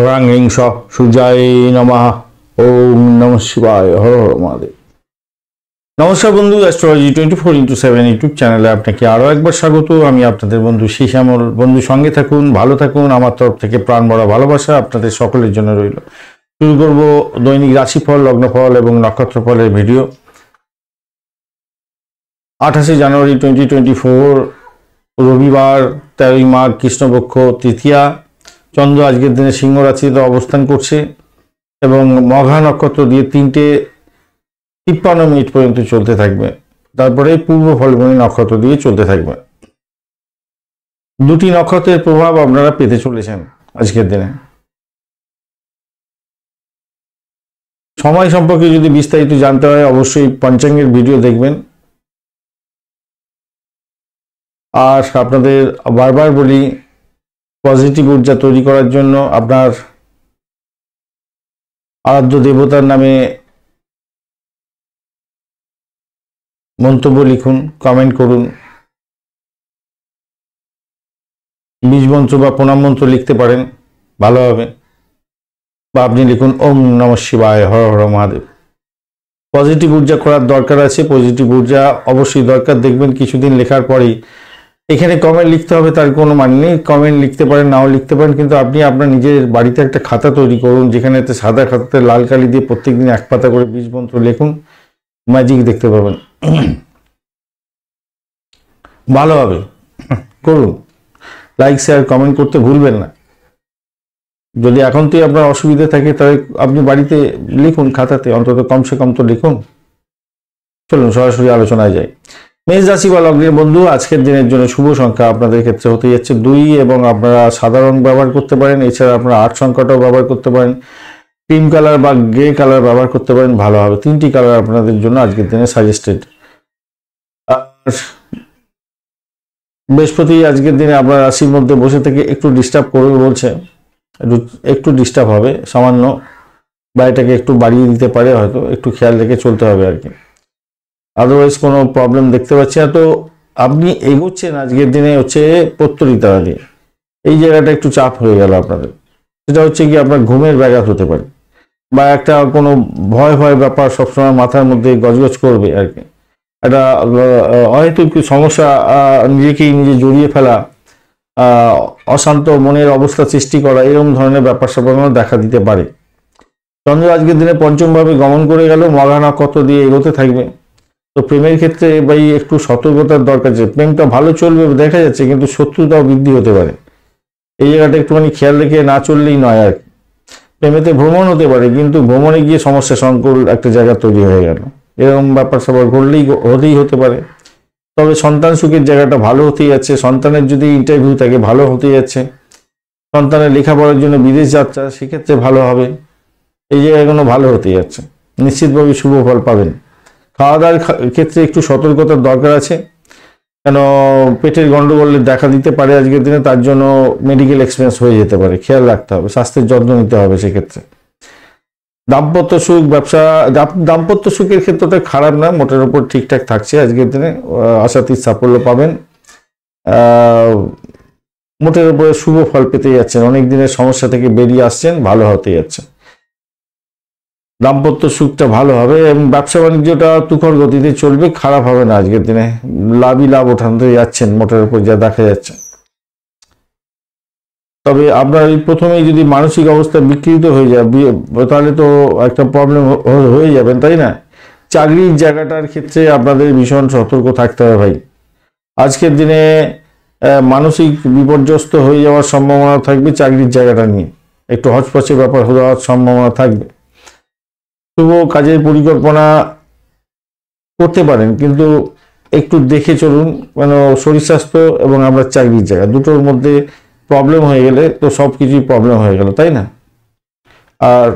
রাং ring স সূর্যায় নমঃ। ওম নমঃ শিবায়। হর হর মহাদেব। নমস্কার বন্ধু, অ্যাস্ট্রোলজি 24x7 ইউটিউব চ্যানেলে আপনাকে আরও একবার স্বাগত। আমি আপনাদের বন্ধু শ্যামল। বন্ধু সঙ্গে থাকুন, ভালো থাকুন। আমার তরফ থেকে প্রাণ ভরা ভালোবাসা আপনাদের সকলের জন্য রইল। শুরু করব দৈনিক রাশিফল, লগ্নফল এবং নক্ষত্রফলের ভিডিও। 28 জানুয়ারি 2024 রবিবার, 13 মাঘ, কৃষ্ণপক্ষ, তৃতীয়া। চন্দ্র আজকের দিনে সিংহ রাশিতে অবস্থান করছে এবং মঘা নক্ষত্র দিয়ে 3:53 পর্যন্ত চলতে থাকবে। তারপরে পূর্ব ফলগুনি নক্ষত্র দিয়ে চলতে থাকবে। দুটি নক্ষত্রের প্রভাব আপনারা পেতে চলেছেন আজকের দিনে। সময় সম্পর্কে যদি বিস্তারিত জানতে হয় অবশ্যই পঞ্চাঙ্গের ভিডিও দেখবেন। আর আপনাদের বারবার বলি, পজিটিভ ঊর্জা তৈরি করার জন্য আপনার আরাধ্য দেবতার নামে মন্তব্য লিখুন, কমেন্ট করুন। বীজ মন্ত্র বা প্রণাম মন্ত্র লিখতে পারেন, ভালো হবে। বা আপনি লিখুন ওম নমঃ শিবায়, হর হর মহাদেব। পজিটিভ ঊর্জা করার দরকার আছে, পজিটিভ ঊর্জা অবশ্যই দরকার। দেখবেন কিছুদিন লেখার পরেই এখানে কমেন্ট লিখতে হবে তার কোনো মানে নেই। কমেন্ট লিখতে পারেন, নাও লিখতে পারেন, কিন্তু আপনি আপনার নিজের বাড়িতে একটা খাতা তৈরি করুন, যেখানে সাদা খাতাতে লাল কালি দিয়ে প্রত্যেকদিন এক পাতা করে বীজ মন্ত্র লিখুন। ম্যাজিক দেখতে পাবেন, ভালো হবে। করুন, লাইক শেয়ার কমেন্ট করতে ভুলবেন না। যদি এখন থেকে আপনার অসুবিধা থাকে তাহলে আপনি বাড়িতে লিখুন, খাতাতে অন্তত কমসে কম তো লিখুন। চলুন সরাসরি আলোচনায় যাই। মেষ রাশি বা লগ্নের বন্ধু, আজকের দিনের জন্য শুভ সংখ্যা আপনাদের ক্ষেত্রে হতে যাচ্ছে 2 এবং আপনারা সাদা রং ব্যবহার করতে পারেন। এছাড়া আপনারা 8 সংখ্যাটাও ব্যবহার করতে পারেন। ক্রিম কালার বা গ্রে কালার ব্যবহার করতে পারেন, ভালো হবে। 3টি কালার আপনাদের জন্য আজকের দিনে সাজেস্টেড। আর বৃহস্পতি আজকের দিনে আপনার রাশির মধ্যে বসে থেকে একটু ডিস্টার্ব করবে বলছে, একটু ডিস্টার্ব হবে সামান্য, বা এটাকে একটু বাড়িয়ে দিতে পারে, হয়তো একটু খেয়াল রেখে চলতে হবে আর কি। আদারওয়াইজ কোনো প্রবলেম দেখতে পাচ্ছি না। তো আপনি এগোচ্ছেন আজকের দিনে হচ্ছে পত্তরিতারা দিয়ে, এই জায়গাটা একটু চাপ হয়ে গেল আপনাদের। সেটা হচ্ছে কি আপনার ঘুমের ব্যাঘাত হতে পারে, বা একটা কোনো ভয় ভয় ব্যাপার সবসময় মাথার মধ্যে গজগজ করবে আর কি। একটা হয়তো একটু সমস্যা, নিজেকেই নিজে জড়িয়ে ফেলা, অশান্ত মনের অবস্থা সৃষ্টি করা, এরকম ধরনের ব্যাপার স্যাপার দেখা দিতে পারে। চন্দ্র আজকের দিনে পঞ্চমভাবে গমন করে গেল, মঘা নক্ষত্র দিয়ে এগোতে থাকবে। তো প্রেমের ক্ষেত্রে ভাই একটু সতর্কতার দরকার আছে। প্রেমটা ভালো চলবে দেখা যাচ্ছে, কিন্তু শত্রুতাও বৃদ্ধি হতে পারে। এই জায়গাটা একটুখানি খেয়াল রেখে না চললেই নয় আর কি। প্রেমেতে ভ্রমণ হতে পারে, কিন্তু ভ্রমণে গিয়ে সমস্যা সংকুল একটা জায়গা তৈরি হয়ে গেল, এরকম ব্যাপার স্যাপার হতেই হতে পারে। তবে সন্তান সুখের জায়গাটা ভালো হতেই যাচ্ছে। সন্তানের যদি ইন্টারভিউ থাকে ভালো হতে যাচ্ছে। সন্তানের লেখাপড়ার জন্য বিদেশ যাত্রা, সেক্ষেত্রে ভালো হবে। এই জায়গাগুলো ভালো হতে যাচ্ছে, নিশ্চিতভাবে শুভ ফল পাবেন। খাওয়া দাওয়ার ক্ষেত্রে একটু সতর্কতার দরকার আছে, কেন পেটের গন্ডগোলের দেখা দিতে পারে আজকের দিনে। তার জন্য মেডিকেল এক্সপেন্স হয়ে যেতে পারে, খেয়াল রাখতে হবে, স্বাস্থ্যের যত্ন নিতে হবে সেক্ষেত্রে। দাম্পত্য সুখ, ব্যবসা, দাম্পত্য সুখের ক্ষেত্রটা খারাপ না, মোটের উপর ঠিকঠাক থাকছে আজকের দিনে। আশাতীত সাফল্য পাবেন, মোটের উপরে শুভ ফল পেতে যাচ্ছেন। অনেক দিনের সমস্যা থেকে বেরিয়ে আসছেন, ভালো হতে যাচ্ছে। দাম্পত্য সুখটা ভালো হবে এবং ব্যবসা বাণিজ্যটা তুখর গতিতে চলবে, খারাপ হবে না আজকের দিনে। লাভই লাভ ওঠাতে যাচ্ছেন মোটের উপর যা দেখা যাচ্ছে। তবে আপনার এই প্রথমেই যদি মানসিক অবস্থা বিকৃত হয়ে যায় তাহলে তো একটা প্রবলেম হয়ে যাবেন, তাই না? চাকরির জায়গাটার ক্ষেত্রে আপনাদের ভীষণ সতর্ক থাকতে হবে ভাই। আজকের দিনে মানসিক বিপর্যস্ত হয়ে যাওয়ার সম্ভাবনা থাকবে। চাকরির জায়গাটা নিয়ে একটু হচপচে ব্যাপার হওয়ার সম্ভাবনা থাকবে। শুভ কাজের পরিকল্পনা করতে পারেন, কিন্তু একটু দেখে চলুন, মানে শরীর স্বাস্থ্য এবং আমরা চাকরির জায়গা দুটোর মধ্যে প্রবলেম হয়ে গেলে তো সব কিছুই প্রবলেম হয়ে গেল, তাই না? আর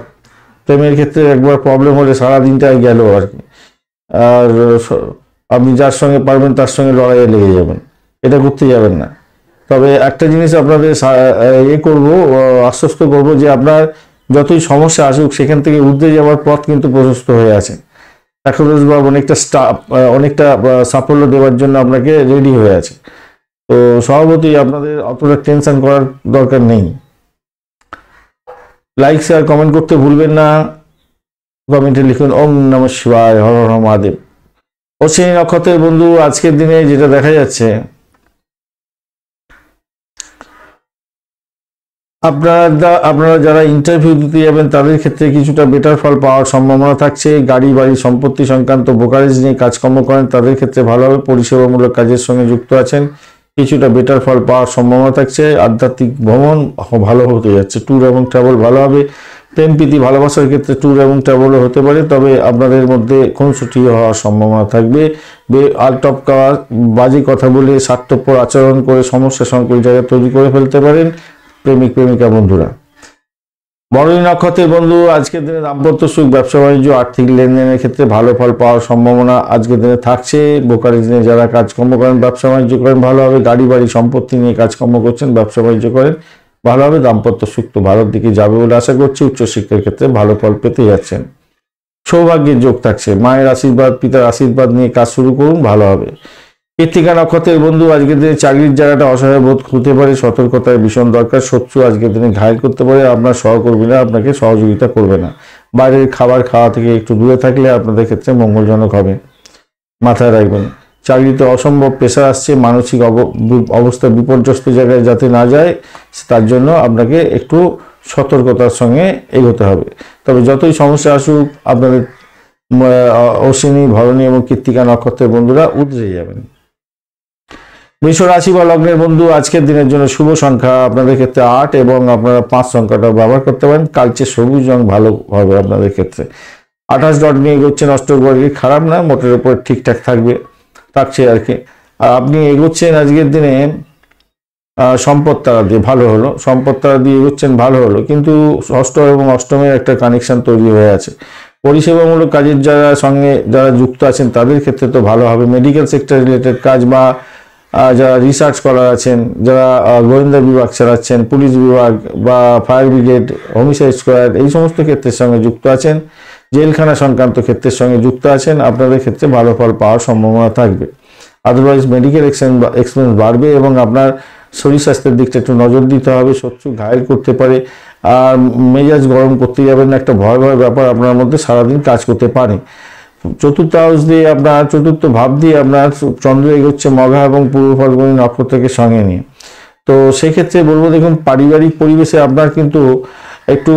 প্রেমের ক্ষেত্রে একবার প্রবলেম হলে সারাদিনটাই গেল আর কি। আর আপনি যার সঙ্গে পারবেন তার সঙ্গে লড়াইয়ে লেগে যাবেন, এটা করতে যাবেন না। তবে একটা জিনিস আপনাদের আশ্বস্ত করবো যে আপনার যতই সমস্যা আসুক সেখান থেকে উঠতে যাওয়ার পথ কিন্তু প্রশস্ত হয়ে আছে। ঠাকুরবাবু অনেকটা সাফল্য দেওয়ার জন্য আপনাকে রেডি হয়ে আছে। তো স্বভাবতই আপনাদের অতটা টেনশন করার দরকার নেই। লাইক শেয়ার কমেন্ট করতে ভুলবেন না। কমেন্টে লিখুন ওম নমঃ শিবায়, হর হর মহাদেব। অশ্বিনী নক্ষত্রের বন্ধু আজকের দিনে যেটা দেখা যাচ্ছে, আপনারা যারা ইন্টারভিউ দিতে যাবেন তাদের ক্ষেত্রে কিছুটা বেটার ফল পাওয়ার সম্ভাবনা থাকছে। গাড়ি বাড়ি সম্পত্তি সংক্রান্ত ব্রোকারেজ নিয়ে কাজকর্ম করেন তাদের ক্ষেত্রে ভালো হবে। পরিষেবামূলক কাজের সঙ্গে যুক্ত আছেন, কিছুটা বেটার ফল পাওয়ার সম্ভাবনা থাকছে। আধ্যাত্মিক ভ্রমণ ভালো হতে যাচ্ছে, ট্যুর এবং ট্রাভেল ভালো হবে। প্রেম প্রীতি ভালোবাসার ক্ষেত্রে ট্যুর এবং ট্রাভেলও হতে পারে, তবে আপনাদের মধ্যে খুনসুটি হওয়ার সম্ভাবনা থাকবে। আলটপকা বাজে কথা বলে স্বার্থপর আচরণ করে সমস্যা সংকুল জায়গা তৈরি করে ফেলতে পারেন প্রেমিক প্রেমিকা বন্ধুরা। বরণী নক্ষত্রের বন্ধু আজকের দিনে দাম্পত্য সুখ, ব্যবসা বাণিজ্য, আর্থিক লেনদেনের ক্ষেত্রে ভালো ফল পাওয়ার সম্ভাবনা আজকের দিনে থাকছে। ব্রোকারেজ নিয়ে যারা কাজকর্ম করেন, ব্যবসা বাণিজ্য করেন ভালো হবে। গাড়ি বাড়ি সম্পত্তি নিয়ে কাজকর্ম করছেন, ব্যবসা বাণিজ্য করেন ভালো হবে। দাম্পত্য সুখ তো ভালোর দিকে যাবে বলে আশা করছি। উচ্চশিক্ষার ক্ষেত্রে ভালো ফল পেতে যাচ্ছেন। সৌভাগ্যের যোগ থাকছে, মায়ের আশীর্বাদ পিতার আশীর্বাদ নিয়ে কাজ শুরু করুন, ভালো হবে। কৃত্তিকা নক্ষত্রের বন্ধু আজকের দিনে চাকরির জায়গাটা অসহায় বোধ হতে পারে, সতর্কতার ভীষণ দরকার। শত্রু আজকের দিনে ঘায়েল করতে পারে, আপনার সহকর্মীরা আপনাকে সহযোগিতা করবে না। বাইরের খাবার খাওয়া থেকে একটু দূরে থাকলে আপনাদের ক্ষেত্রে মঙ্গলজনক হবে, মাথায় রাখবেন। চাকরিতে অসম্ভব প্রেশার আসছে, মানসিক অবস্থা বিপর্যস্ত জায়গায় যাতে না যায় তার জন্য আপনাকে একটু সতর্কতার সঙ্গে এগোতে হবে। তবে যতই সমস্যা আসুক আপনাদের অশ্বিনী, ভরণী এবং কৃত্তিকা নক্ষত্রের বন্ধুরা উতরে যাবেন। বৃষ রাশি বা লগ্নের বন্ধু আজকের দিনের জন্য শুভ সংখ্যা আপনাদের ক্ষেত্রে 8 এবং আপনারা 5 সংখ্যাটা ব্যবহার করতে পারেন। কালচে সবুজ রং ভালো হবে আপনাদের ক্ষেত্রে। 28 ডট নিয়ে এগোচ্ছেন, অষ্টগ্রহী খারাপ না, মোটের উপর ঠিকঠাক থাকছে আর কি। আর আপনি এগোচ্ছেন আজকের দিনে সম্পদ তারা দিয়ে, ভালো হলো। সম্পদ তারা দিয়ে এগোচ্ছেন, ভালো হলো, কিন্তু ষষ্ঠ এবং অষ্টমের একটা কানেকশন তৈরি হয়ে আছে। পরিষেবামূলক কাজের যারা যুক্ত আছেন তাদের ক্ষেত্রে তো ভালো হবে। মেডিকেল সেক্টর রিলেটেড কাজ বা যারা রিসার্চ করার আছেন, যারা গোয়েন্দা বিভাগ চালাচ্ছেন, পুলিশ বিভাগ বা ফায়ার ব্রিগেড, হোমিসাইড স্কোয়াড, এই সমস্ত ক্ষেত্রের সঙ্গে যুক্ত আছেন, জেলখানা সংক্রান্ত ক্ষেত্রের সঙ্গে যুক্ত আছেন, আপনাদের ক্ষেত্রে ভালো ফল পাওয়ার সম্ভাবনা থাকবে। আদারওয়াইজ মেডিকেল এক্সপেন্স বাড়বে এবং আপনার শরীর স্বাস্থ্যের দিকটা একটু নজর দিতে হবে। শত্রু ঘায়েল করতে পারে, আর মেজাজ গরম করতে যাবেন না, একটা ভয় ব্যাপার আপনার মধ্যে সারাদিন কাজ করতে পারে। চতুর্থ হাউস দিয়ে আপনার, চতুর্থ ভাব দিয়ে আপনার চন্দ্র এগোচ্ছে মঘা এবং পূর্ব ফাল্গুনী নক্ষত্রকে সঙ্গে নিয়ে। তো সেক্ষেত্রে বলবো, দেখুন পারিবারিক পরিবেশে আপনার কিন্তু একটু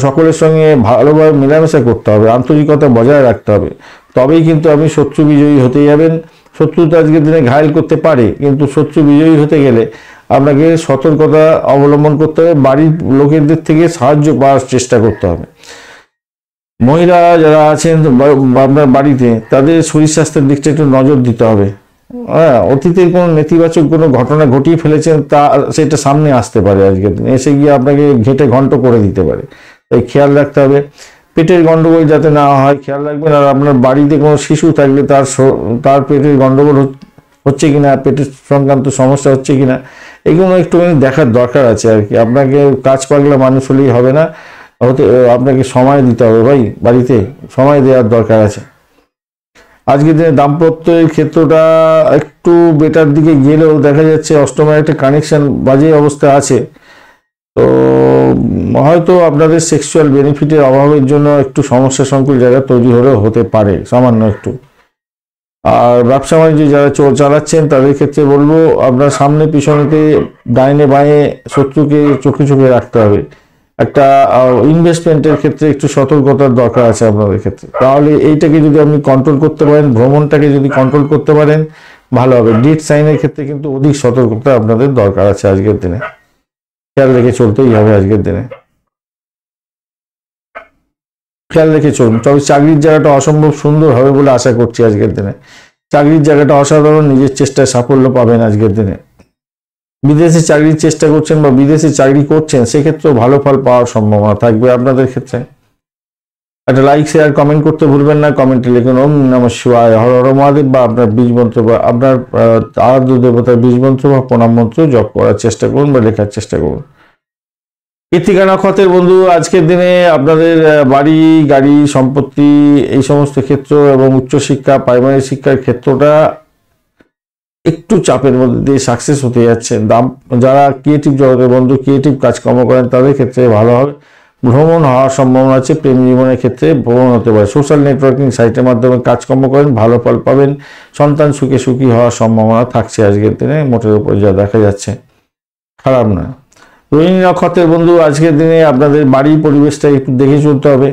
সকলের সঙ্গে ভালোভাবে মেলামেশা করতে হবে, আন্তরিকতা বজায় রাখতে হবে, তবেই কিন্তু আপনি শত্রু বিজয়ী হতে যাবেন। শত্রু তো আজকের দিনে ঘায়েল করতে পারে, কিন্তু শত্রু বিজয়ী হতে গেলে আপনাকে সতর্কতা অবলম্বন করতে হবে, বাড়ির লোকেদের থেকে সাহায্য পাওয়ার চেষ্টা করতে হবে। মহিলা যারা আছেন আপনার বাড়িতে, তাদের শরীর স্বাস্থ্যের দিকটা একটু নজর দিতে হবে। হ্যাঁ, অতীতের কোনো নেতিবাচক কোনো ঘটনা ঘটিয়ে ফেলেছেন, সেটা সামনে আসতে পারে আজকের দিনে, এসে গিয়ে আপনাকে ঘেটে ঘন্ট করে দিতে পারে, তাই খেয়াল রাখতে হবে। পেটের গন্ডগোল যাতে না হয় খেয়াল রাখবেন। আর আপনার বাড়িতে কোনো শিশু থাকলে তার পেটের গন্ডগোল হচ্ছে কিনা, পেটের সংক্রান্ত সমস্যা হচ্ছে কিনা, এগুলো একটুখানি দেখার দরকার আছে আর কি। আপনাকে কাজ পাগলা মানুষ হলেই হবে না, আপনাকে সময় দিতে হবে ভাই, বাড়িতে সময় দেওয়ার দরকার আছে। আজকের দিনে দাম্পত্যের ক্ষেত্রটা একটু বেটার দিকে গেলেও দেখা যাচ্ছে অষ্টমের একটা কানেকশন বাজে অবস্থা আছে। তো হয়তো আপনাদের সেক্সুয়াল বেনিফিটের অভাবের জন্য একটু সমস্যা সংকুল জায়গা তৈরি হলেও হতে পারে, সামান্য একটু। আর ব্যবসা বাণিজ্য যারা চালাচ্ছেন তাদের ক্ষেত্রে বলবো, আপনার সামনে পিছনেতে ডাইনে বাঁয়ে শত্রুকে চোখে চোখে রাখতে হবে। একটা ইনভেস্টমেন্টের ক্ষেত্রে একটু সতর্কতার দরকার আছে আপনাদের ক্ষেত্রে, তাহলে এইটাকে যদি আপনি কন্ট্রোল করতে পারেন, ভ্রমণটাকে যদি কন্ট্রোল করতে পারেন ভালো হবে। ডেট সাইনের ক্ষেত্রে কিন্তু অধিক সতর্কতা আপনাদের দরকার আছে আজকের দিনে, খেয়াল রেখে চলতেই হবে আজকের দিনে, খেয়াল রেখে চলুন। তবে চাকরির জায়গাটা অসম্ভব সুন্দর হবে বলে আশা করছি আজকের দিনে। চাকরির জায়গাটা অসাধারণ, নিজের চেষ্টায় সাফল্য পাবেন আজকের দিনে। বিদেশে চাকরির চেষ্টা করছেন বা বিদেশে চাকরি করছেন, সেক্ষেত্রেও ভালো ফল পাওয়ার সম্ভাবনা থাকবে আপনাদের ক্ষেত্রে। একটা লাইক শেয়ার কমেন্ট করতে ভুলবেন না। কমেন্টে লিখুন ওম নমঃ শিবায়, হর হর মহাদেব, বা আপনার বীজ মন্ত্র বা আপনার আরাধ্য দেবতার বীজ মন্ত্র বা প্রণাম মন্ত্র জপ করার চেষ্টা করুন বা লেখার চেষ্টা করুন। কৃত্তিকা নক্ষত্রের বন্ধু আজকের দিনে আপনাদের বাড়ি গাড়ি সম্পত্তি এই সমস্ত ক্ষেত্র এবং উচ্চশিক্ষা প্রাইমারি শিক্ষার ক্ষেত্রটা একটু চাপের মধ্যে দিয়ে সাকসেস হতে যাচ্ছে। যারা ক্রিয়েটিভ জগতের বন্ধু ক্রিয়েটিভ কাজকর্ম করেন তাদের ক্ষেত্রে ভালো হবে। ভ্রমণ হওয়ার সম্ভাবনা আছে। প্রেম জীবনের ক্ষেত্রে ভ্রমণ হতে পারে। সোশ্যাল নেটওয়ার্কিং সাইটের মাধ্যমে কাজকর্ম করেন, ভালো ফল পাবেন। সন্তান সুখী হওয়ার সম্ভাবনা থাকছে আজকের দিনে, মোটের উপর যা দেখা যাচ্ছে খারাপ না। রোহিণী নক্ষত্রের বন্ধু, আজকের দিনে আপনাদের বাড়ির পরিবেশটা একটু দেখে চলতে হবে।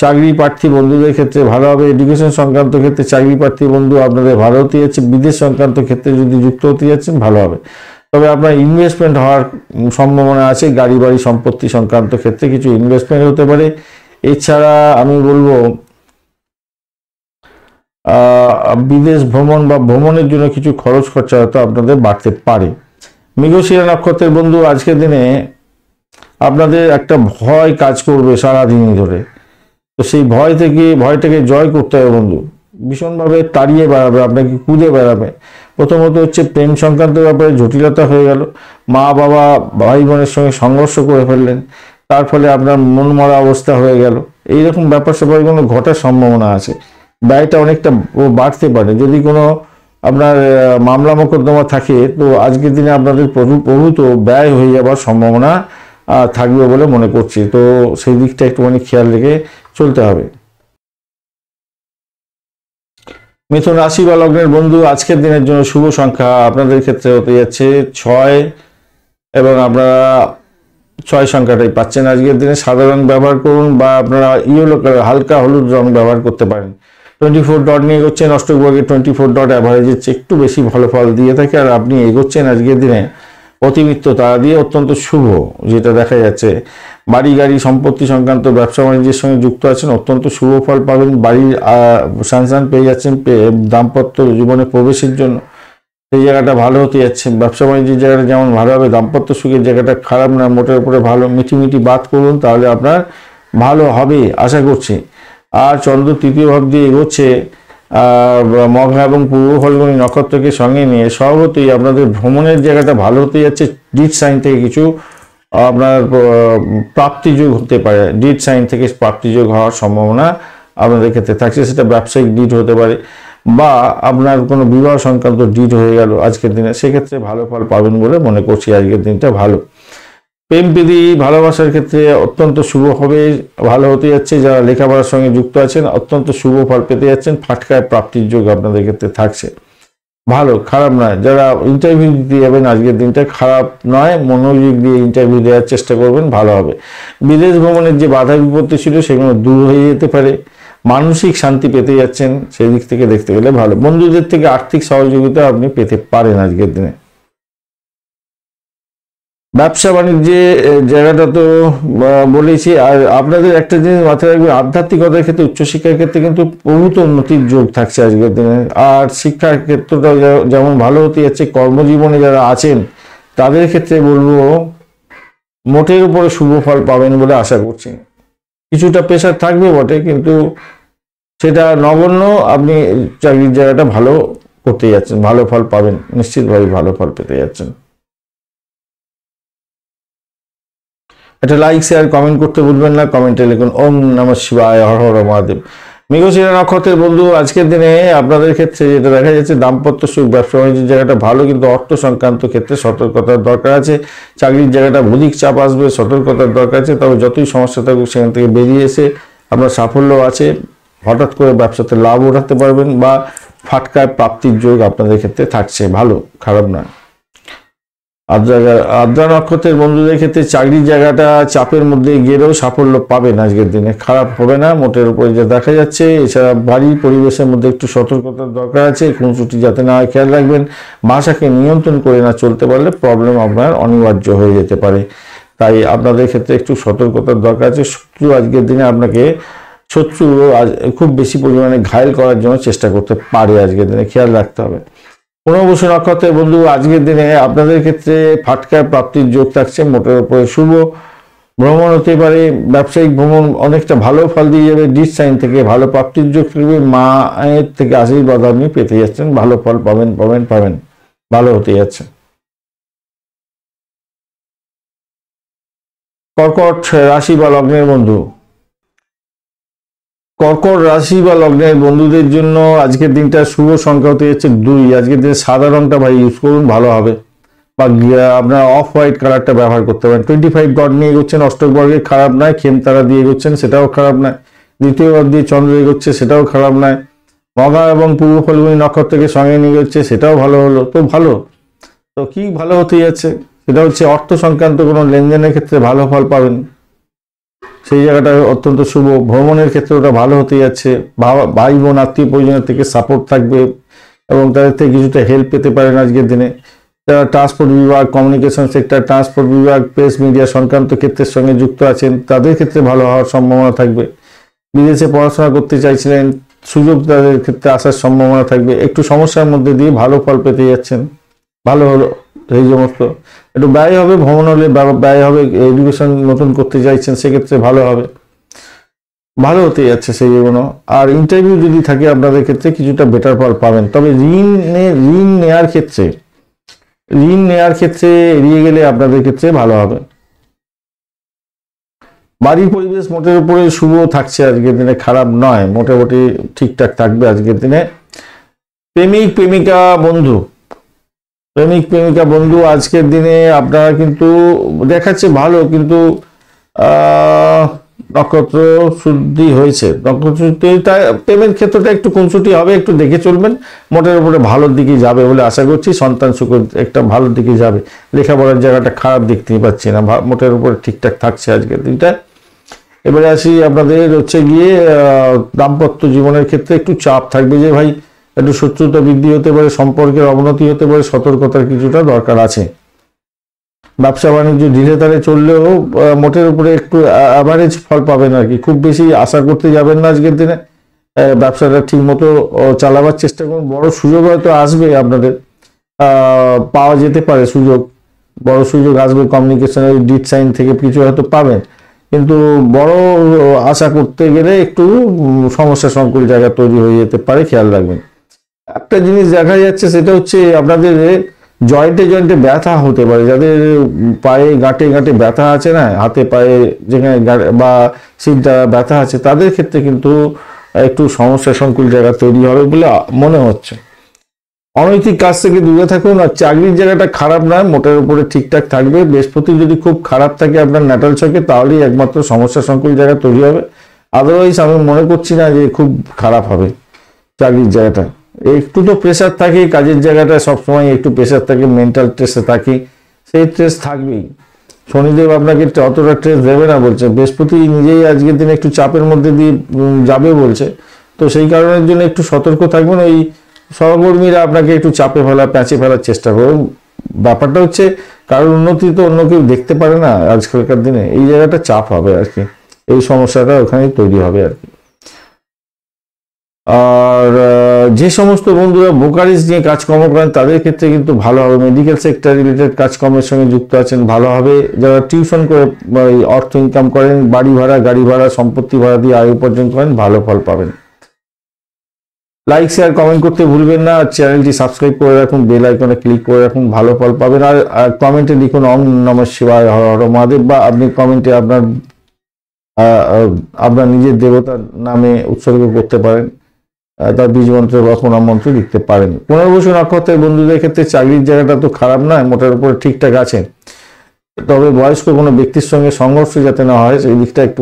চাকরি প্রার্থী বন্ধুদের ক্ষেত্রে ভালো হবে। এডুকেশন সংক্রান্ত ক্ষেত্রে চাকরি প্রার্থী বন্ধু আপনাদের ভালো হতে যাচ্ছে। বিদেশ সংক্রান্ত ক্ষেত্রে যদি যুক্ত হতে যাচ্ছেন ভালো হবে। তবে আপনার ইনভেস্টমেন্ট হওয়ার সম্ভাবনা আছে। গাড়ি বাড়ি সম্পত্তি সংক্রান্ত ক্ষেত্রে কিছু ইনভেস্টমেন্ট হতে পারে। এছাড়া আমি বলবো বিদেশ ভ্রমণ বা ভ্রমণের জন্য কিছু খরচ খরচা হয়তো আপনাদের বাড়তে পারে। মৃগশিরা নক্ষত্রের বন্ধু, আজকের দিনে আপনাদের একটা ভয় কাজ করবে সারাদিন ধরে। তো সেই ভয়টাকে জয় করতে হবে বন্ধু। ভীষণভাবে তাড়িয়ে বেড়াবে, আপনাকে কুদে বেড়াবে। প্রথমত হচ্ছে প্রেম সংক্রান্ত ব্যাপারে জটিলতা হয়ে গেল। মা বাবা ভাই বোনের সঙ্গে সংঘর্ষ করে ফেললেন, তার ফলে আপনার মন মরা অবস্থা হয়ে গেল। এইরকম ব্যাপার স্যাপারগুলো ঘটার সম্ভাবনা আছে। ব্যয়টা অনেকটা বাড়তে পারে। যদি কোনো আপনার মামলা মোকদ্দমা থাকে তো আজকের দিনে আপনাদের প্রভূত ব্যয় হয়ে যাওয়ার সম্ভাবনা থাকবে বলে মনে করছি। তো সেই দিকটা একটুখানি খেয়াল রেখে চলতে হবে। মিথুন রাশি বা লগ্নের বন্ধু, আজকের দিনের জন্য শুভ সংখ্যা আপনাদের ক্ষেত্রে হতে যাচ্ছে 6 এবং আপনারা 6 সংখ্যাটাই পাচ্ছেন। আজকের দিনে সাদা রং ব্যবহার করুন বা আপনারা ইয়েলো কালার হালকা হলুদ রং ব্যবহার করতে পারেন। 24 ডট নিয়ে এগোচ্ছেন। অষ্টবিভাগে 24 ডট অ্যাভারেজের চেয়ে একটু বেশি ভালো ফল দিয়ে থাকে। আর আপনি এগোচ্ছেন আজকের দিনে অতিমিত্র তারা দিয়ে, অত্যন্ত শুভ যেটা দেখা যাচ্ছে। বাড়ি গাড়ি সম্পত্তি সংক্রান্ত ব্যবসা বাণিজ্যের সঙ্গে যুক্ত আছেন, অত্যন্ত শুভ ফল পাবেন। বাড়ির সানসান পেয়ে যাচ্ছেন দাম্পত্য জীবনে প্রবেশের জন্য, সেই জায়গাটা ভালো হতে যাচ্ছে। ব্যবসা বাণিজ্যের জায়গাটা যেমন ভালো হবে, দাম্পত্য সুখের জায়গাটা খারাপ না, মোটের উপরে ভালো। মিটি বাত করুন, তাহলে আপনার ভালো হবে আশা করছি। আর চন্দ্র তৃতীয় ভাব দিয়ে এগোচ্ছে মঘা এবং পূর্ব ফাল্গুনী নক্ষত্রকে সঙ্গে নিয়ে, স্বভাবতই আপনাদের ভ্রমণের জায়গাটা ভালো হতে যাচ্ছে। ডিড সাইন থেকে কিছু আপনার প্রাপ্তিযোগ হতে পারে। ডিড সাইন থেকে প্রাপ্তিযোগ হওয়ার সম্ভাবনা আপনাদের ক্ষেত্রে থাকছে। সেটা ব্যবসায়িক ডিড হতে পারে বা আপনার কোনো বিবাহ সংক্রান্ত ডিড হয়ে গেল আজকের দিনে, সেক্ষেত্রে ভালো ফল পাবেন বলে মনে করছি। আজকের দিনটা ভালো। প্রেম প্রীতি ভালোবাসার ক্ষেত্রে অত্যন্ত শুভ হবে, ভালো হতে যাচ্ছে। যারা লেখাপড়ার সঙ্গে যুক্ত আছেন অত্যন্ত শুভ ফল পেতে যাচ্ছেন। ফাটকায় প্রাপ্তির যোগ আপনাদের ক্ষেত্রে থাকছে, ভালো, খারাপ নয়। যারা ইন্টারভিউ দিতে যাবেন আজকের দিনটা খারাপ নয়, মনোযোগ দিয়ে ইন্টারভিউ দেওয়ার চেষ্টা করবেন, ভালো হবে। বিদেশ ভ্রমণের যে বাধা বিপত্তি ছিল সেগুলো দূর হয়ে যেতে পারে। মানসিক শান্তি পেতে যাচ্ছেন, সেই দিক থেকে দেখতে গেলে ভালো। বন্ধুদের থেকে আর্থিক সহযোগিতা আপনি পেতে পারেন আজকের দিনে। ব্যবসা বাণিজ্যে জায়গাটা তো বলেছি। আর আপনাদের একটা জিনিস মাথায় রাখবেন, আধ্যাত্মিকতার ক্ষেত্রে উচ্চশিক্ষার ক্ষেত্রে কিন্তু প্রভূত উন্নতির যোগ থাকছে আজকের দিনে। আর শিক্ষার ক্ষেত্রটা যেমন ভালো হতে যাচ্ছে, কর্মজীবনে যারা আছেন তাদের ক্ষেত্রে বলবো মোটের উপরে শুভ ফল পাবেন বলে আশা করছি। কিছুটা প্রেশার থাকবে বটে, কিন্তু সেটা নগণ্য। আপনি চাকরির জায়গাটা ভালো করতে যাচ্ছেন, ভালো ফল পাবেন, নিশ্চিতভাবে ভালো ফল পেতে যাচ্ছেন। একটা লাইক শেয়ার কমেন্ট করতে ভুলবেন না। কমেন্টে লিখুন ওম নমঃ শিবায়, হর হর মহাদেব। মৃগশিরা নক্ষত্রের বন্ধু, আজকের দিনে আপনাদের ক্ষেত্রে যেটা দেখা যাচ্ছে, দাম্পত্য সুখ ব্যবসা বাণিজ্যের জায়গাটা ভালো, কিন্তু অর্থ সংক্রান্ত ক্ষেত্রে সতর্কতার দরকার আছে। চাকরির জায়গাটা অধিক চাপ আসবে, সতর্কতার দরকার আছে। তবে যতই সমস্যা থাকুক সেখান থেকে বেরিয়ে এসে আপনার সাফল্য আছে। হঠাৎ করে ব্যবসাতে লাভ উঠাতে পারবেন বা ফাটকায় প্রাপ্তির যোগ আপনাদের ক্ষেত্রে থাকছে, ভালো, খারাপ নয়। আদ্রা নক্ষত্রের বন্ধুদের ক্ষেত্রে চাকরির জায়গাটা চাপের মধ্যে গেলেও সাফল্য পাবেন আজকের দিনে, খারাপ হবে না মোটের উপরে যা দেখা যাচ্ছে। এছাড়া বাড়ির পরিবেশের মধ্যে একটু সতর্কতার দরকার আছে, খুনসুটি যাতে না হয় খেয়াল রাখবেন। ভাষাকে নিয়ন্ত্রণ করে না চলতে পারলে প্রবলেম আপনার অনিবার্য হয়ে যেতে পারে, তাই আপনাদের ক্ষেত্রে একটু সতর্কতার দরকার আছে। শত্রু আজকের দিনে আপনাকে খুব বেশি পরিমাণে ঘায়েল করার জন্য চেষ্টা করতে পারে, আজকের দিনে খেয়াল রাখতে হবে। পুনর্বসু নক্ষত্রের বন্ধু, আজকের দিনে আপনাদের ক্ষেত্রে ফাটকায় প্রাপ্তির যোগ থাকছে, মোটের উপরে শুভ। ভ্রমণ হতে পারে, ব্যবসায়িক ভ্রমণ অনেকটা ভালো ফল দিয়ে যাবে। ডিস সাইন থেকে ভালো প্রাপ্তির যোগ থাকবে। মায়ের থেকে আশীর্বাদ আপনি পেতে যাচ্ছেন, ভালো ফল পাবেন, ভালো হতে যাচ্ছে। কর্কট রাশি বা লগ্নের বন্ধু, কর্কট রাশি বা লগ্নের বন্ধুদের জন্য আজকের দিনটা শুভ সংখ্যা হতে যাচ্ছে 2। আজকের দিনে সাদা রংটা ভাই ইউজ করুন, ভালো হবে। বা আপনার অফ হোয়াইট কালারটা ব্যবহার করতে পারেন। 25 ডট নিয়ে এগোচ্ছেন, অষ্টক বর্গে খারাপ নয়। খেমতারা দিয়ে এগোচ্ছেন, সেটাও খারাপ নয়। দ্বিতীয় ঘর দিয়ে চন্দ্র এগোচ্ছে, সেটাও খারাপ নয়। মঘা এবং পূর্ব ফাল্গুনী নক্ষত্রকে সঙ্গে নিয়ে যাচ্ছে, সেটাও ভালো হলো। তো ভালো, তো কি ভালো হতে যাচ্ছে সেটা হচ্ছে অর্থ সংক্রান্ত কোনো লেনদেনের ক্ষেত্রে ভালো ফল পাবেন, সেই জায়গাটা অত্যন্ত শুভ। ভ্রমণের ক্ষেত্রে ওটা ভালো হতে যাচ্ছে। ভাই বোন আত্মীয় পরিজনের থেকে সাপোর্ট থাকবে এবং তাদের থেকে কিছুটা হেল্প পেতে পারেন আজকের দিনে। যারা ট্রান্সপোর্ট বিভাগ, কমিউনিকেশন সেক্টর, ট্রান্সপোর্ট বিভাগ, প্রেস মিডিয়া সংক্রান্ত ক্ষেত্রের সঙ্গে যুক্ত আছেন, তাদের ক্ষেত্রে ভালো হওয়ার সম্ভাবনা থাকবে। বিদেশে পড়াশোনা করতে চাইছিলেন, সুযোগ তাদের ক্ষেত্রে আসার সম্ভাবনা থাকবে। একটু সমস্যার মধ্যে দিয়ে ভালো ফল পেতে যাচ্ছেন, ভালো হলো। এই সমস্ত একটু ব্যয় হবে, ভ্রমণ হলে ব্যয় হবে। এডুকেশন নতুন করতে চাইছেন, সেক্ষেত্রে ভালো হবে, ভালো হতে যাচ্ছে সেই জন্য। আর ইন্টারভিউ যদি থাকে আপনাদের ক্ষেত্রে কিছুটা বেটার ফল পাবেন। তবে ঋণ নেয়ার ক্ষেত্রে এড়িয়ে গেলে আপনাদের ক্ষেত্রে ভালো হবে। বাড়ির পরিবেশ মোটের উপরে শুভ থাকছে আজকের দিনে, খারাপ নয়, মোটামুটি ঠিকঠাক থাকবে আজকের দিনে। প্রেমিক প্রেমিকা বন্ধু আজকের দিনে আপনারা কিন্তু দেখাচ্ছে ভালো, কিন্তু নক্ষত্র শুদ্ধি হয়েছে, নক্ষত্র শুদ্ধিটা প্রেমের ক্ষেত্রটা একটু খুনসুটি হবে, একটু দেখে চলবেন। মোটের উপরে ভালোর দিকে যাবে বলে আশা করছি। সন্তান সুখ একটা ভালোর দিকে যাবে, লেখাপড়ার জায়গাটা খারাপ দেখতে পাচ্ছি না, মোটের উপরে ঠিকঠাক থাকছে আজকের দিনটা। এবারে আসি আপনাদের হচ্ছে গিয়ে দাম্পত্য জীবনের ক্ষেত্রে একটু চাপ থাকবে, যে ভাই একটু শত্রুতা বৃদ্ধি হতে পারে, সম্পর্কের অবনতি হতে পারে, সতর্কতার কিছুটা দরকার আছে। ব্যবসা বাণিজ্য ধীরে ধীরে চললেও মোটের উপরে একটু অ্যাভারেজ ফল পাবেন আর কি, খুব বেশি আশা করতে যাবেন না আজকের দিনে। ব্যবসাটা ঠিক মতো চালাবার চেষ্টা করুন। বড় সুযোগ হয়তো আসবে আপনাদের, পাওয়া যেতে পারে সুযোগ, বড় সুযোগ আসবে। কমিউনিকেশনের ডিট সাইন থেকে কিছু হয়তো পাবেন, কিন্তু বড় আশা করতে গেলে একটু সমস্যা সংকুল জায়গা তৈরি হয়ে যেতে পারে, খেয়াল রাখবেন। একটা জিনিস দেখা যাচ্ছে, সেটা হচ্ছে আপনাদের জয়েন্টে ব্যথা হতে পারে। যাদের পায়ে গাঁটে ব্যথা আছে না, হাতে পায়ে যেখানে বা সিটটা ব্যথা আছে, তাদের ক্ষেত্রে কিন্তু একটু সমস্যা সংকুল জায়গা তৈরি হবে বলে মনে হচ্ছে। অনৈতিক কাজ থেকে দূরে থাকুন। আর চাকরির জায়গাটা খারাপ নয়, মোটের উপরে ঠিকঠাক থাকবে। বৃহস্পতি যদি খুব খারাপ থাকে আপনার ন্যাটাল ছকে, তাহলেই একমাত্র সমস্যা সংকুল জায়গা তৈরি হবে। আদারওয়াইজ আমি মনে করছি না যে খুব খারাপ হবে চাকরির জায়গাটা। একটু তো প্রেশার থাকে, কাজের জায়গাটা সবসময় একটু প্রেশার থাকে, মেন্টাল স্ট্রেসে থাকি, সেই স্ট্রেস থাকবেই। শনিদেব আপনাকে অতটা স্ট্রেস দেবে না বলছে। বৃহস্পতি নিজেই আজকের দিনে একটু চাপের মধ্যে দিয়ে যাবে বলছে, তো সেই কারণের জন্য একটু সতর্ক থাকবেন। ওই সহকর্মীরা আপনাকে একটু চাপে প্যাঁচে ফেলার চেষ্টা করুন। ব্যাপারটা হচ্ছে কারোর উন্নতি তো অন্য কেউ দেখতে পারে না আজকালকার দিনে, এই জায়গাটা চাপ হবে আর কি, এই সমস্যাটা ওখানেই তৈরি হবে আর কি। আর যে সমস্ত বন্ধুরা বোকারিজ নিয়ে কাজকর্ম করেন, তাদের ক্ষেত্রে কিন্তু ভালো হবে। মেডিকেল সেক্টর রিলেটেড কাজকর্মের সঙ্গে যুক্ত আছেন, ভালো হবে। যারা টিউশন করে অর্থ ইনকাম করেন, বাড়ি ভাড়া, গাড়ি ভাড়া, সম্পত্তি ভাড়া দিয়ে আয় উপার্জন করেন, ভালো ফল পাবেন। লাইক, শেয়ার, কমেন্ট করতে ভুলবেন না। চ্যানেলটি সাবস্ক্রাইব করে রাখুন, বেল আইকনে ক্লিক করে রাখুন, ভালো ফল পাবেন। আর কমেন্টে লিখুন ওম নমঃ শিবায়, হর হর মহাদেব, বা আপনি কমেন্টে আপনার নিজের দেবতার নামে উৎসর্গ করতে পারেন, তার বীজ মন্ত্র বা প্রণাম মন্ত্র লিখতে পারেন। পুনর্বসু নক্ষত্রের বন্ধুদের ক্ষেত্রে চাকরির জায়গাটা তো খারাপ নয়, মোটের উপরে ঠিকঠাক আছে। তবে বয়স্ক কোনো ব্যক্তির সঙ্গে সংঘর্ষ যাতে না হয়, সেই দিকটা একটু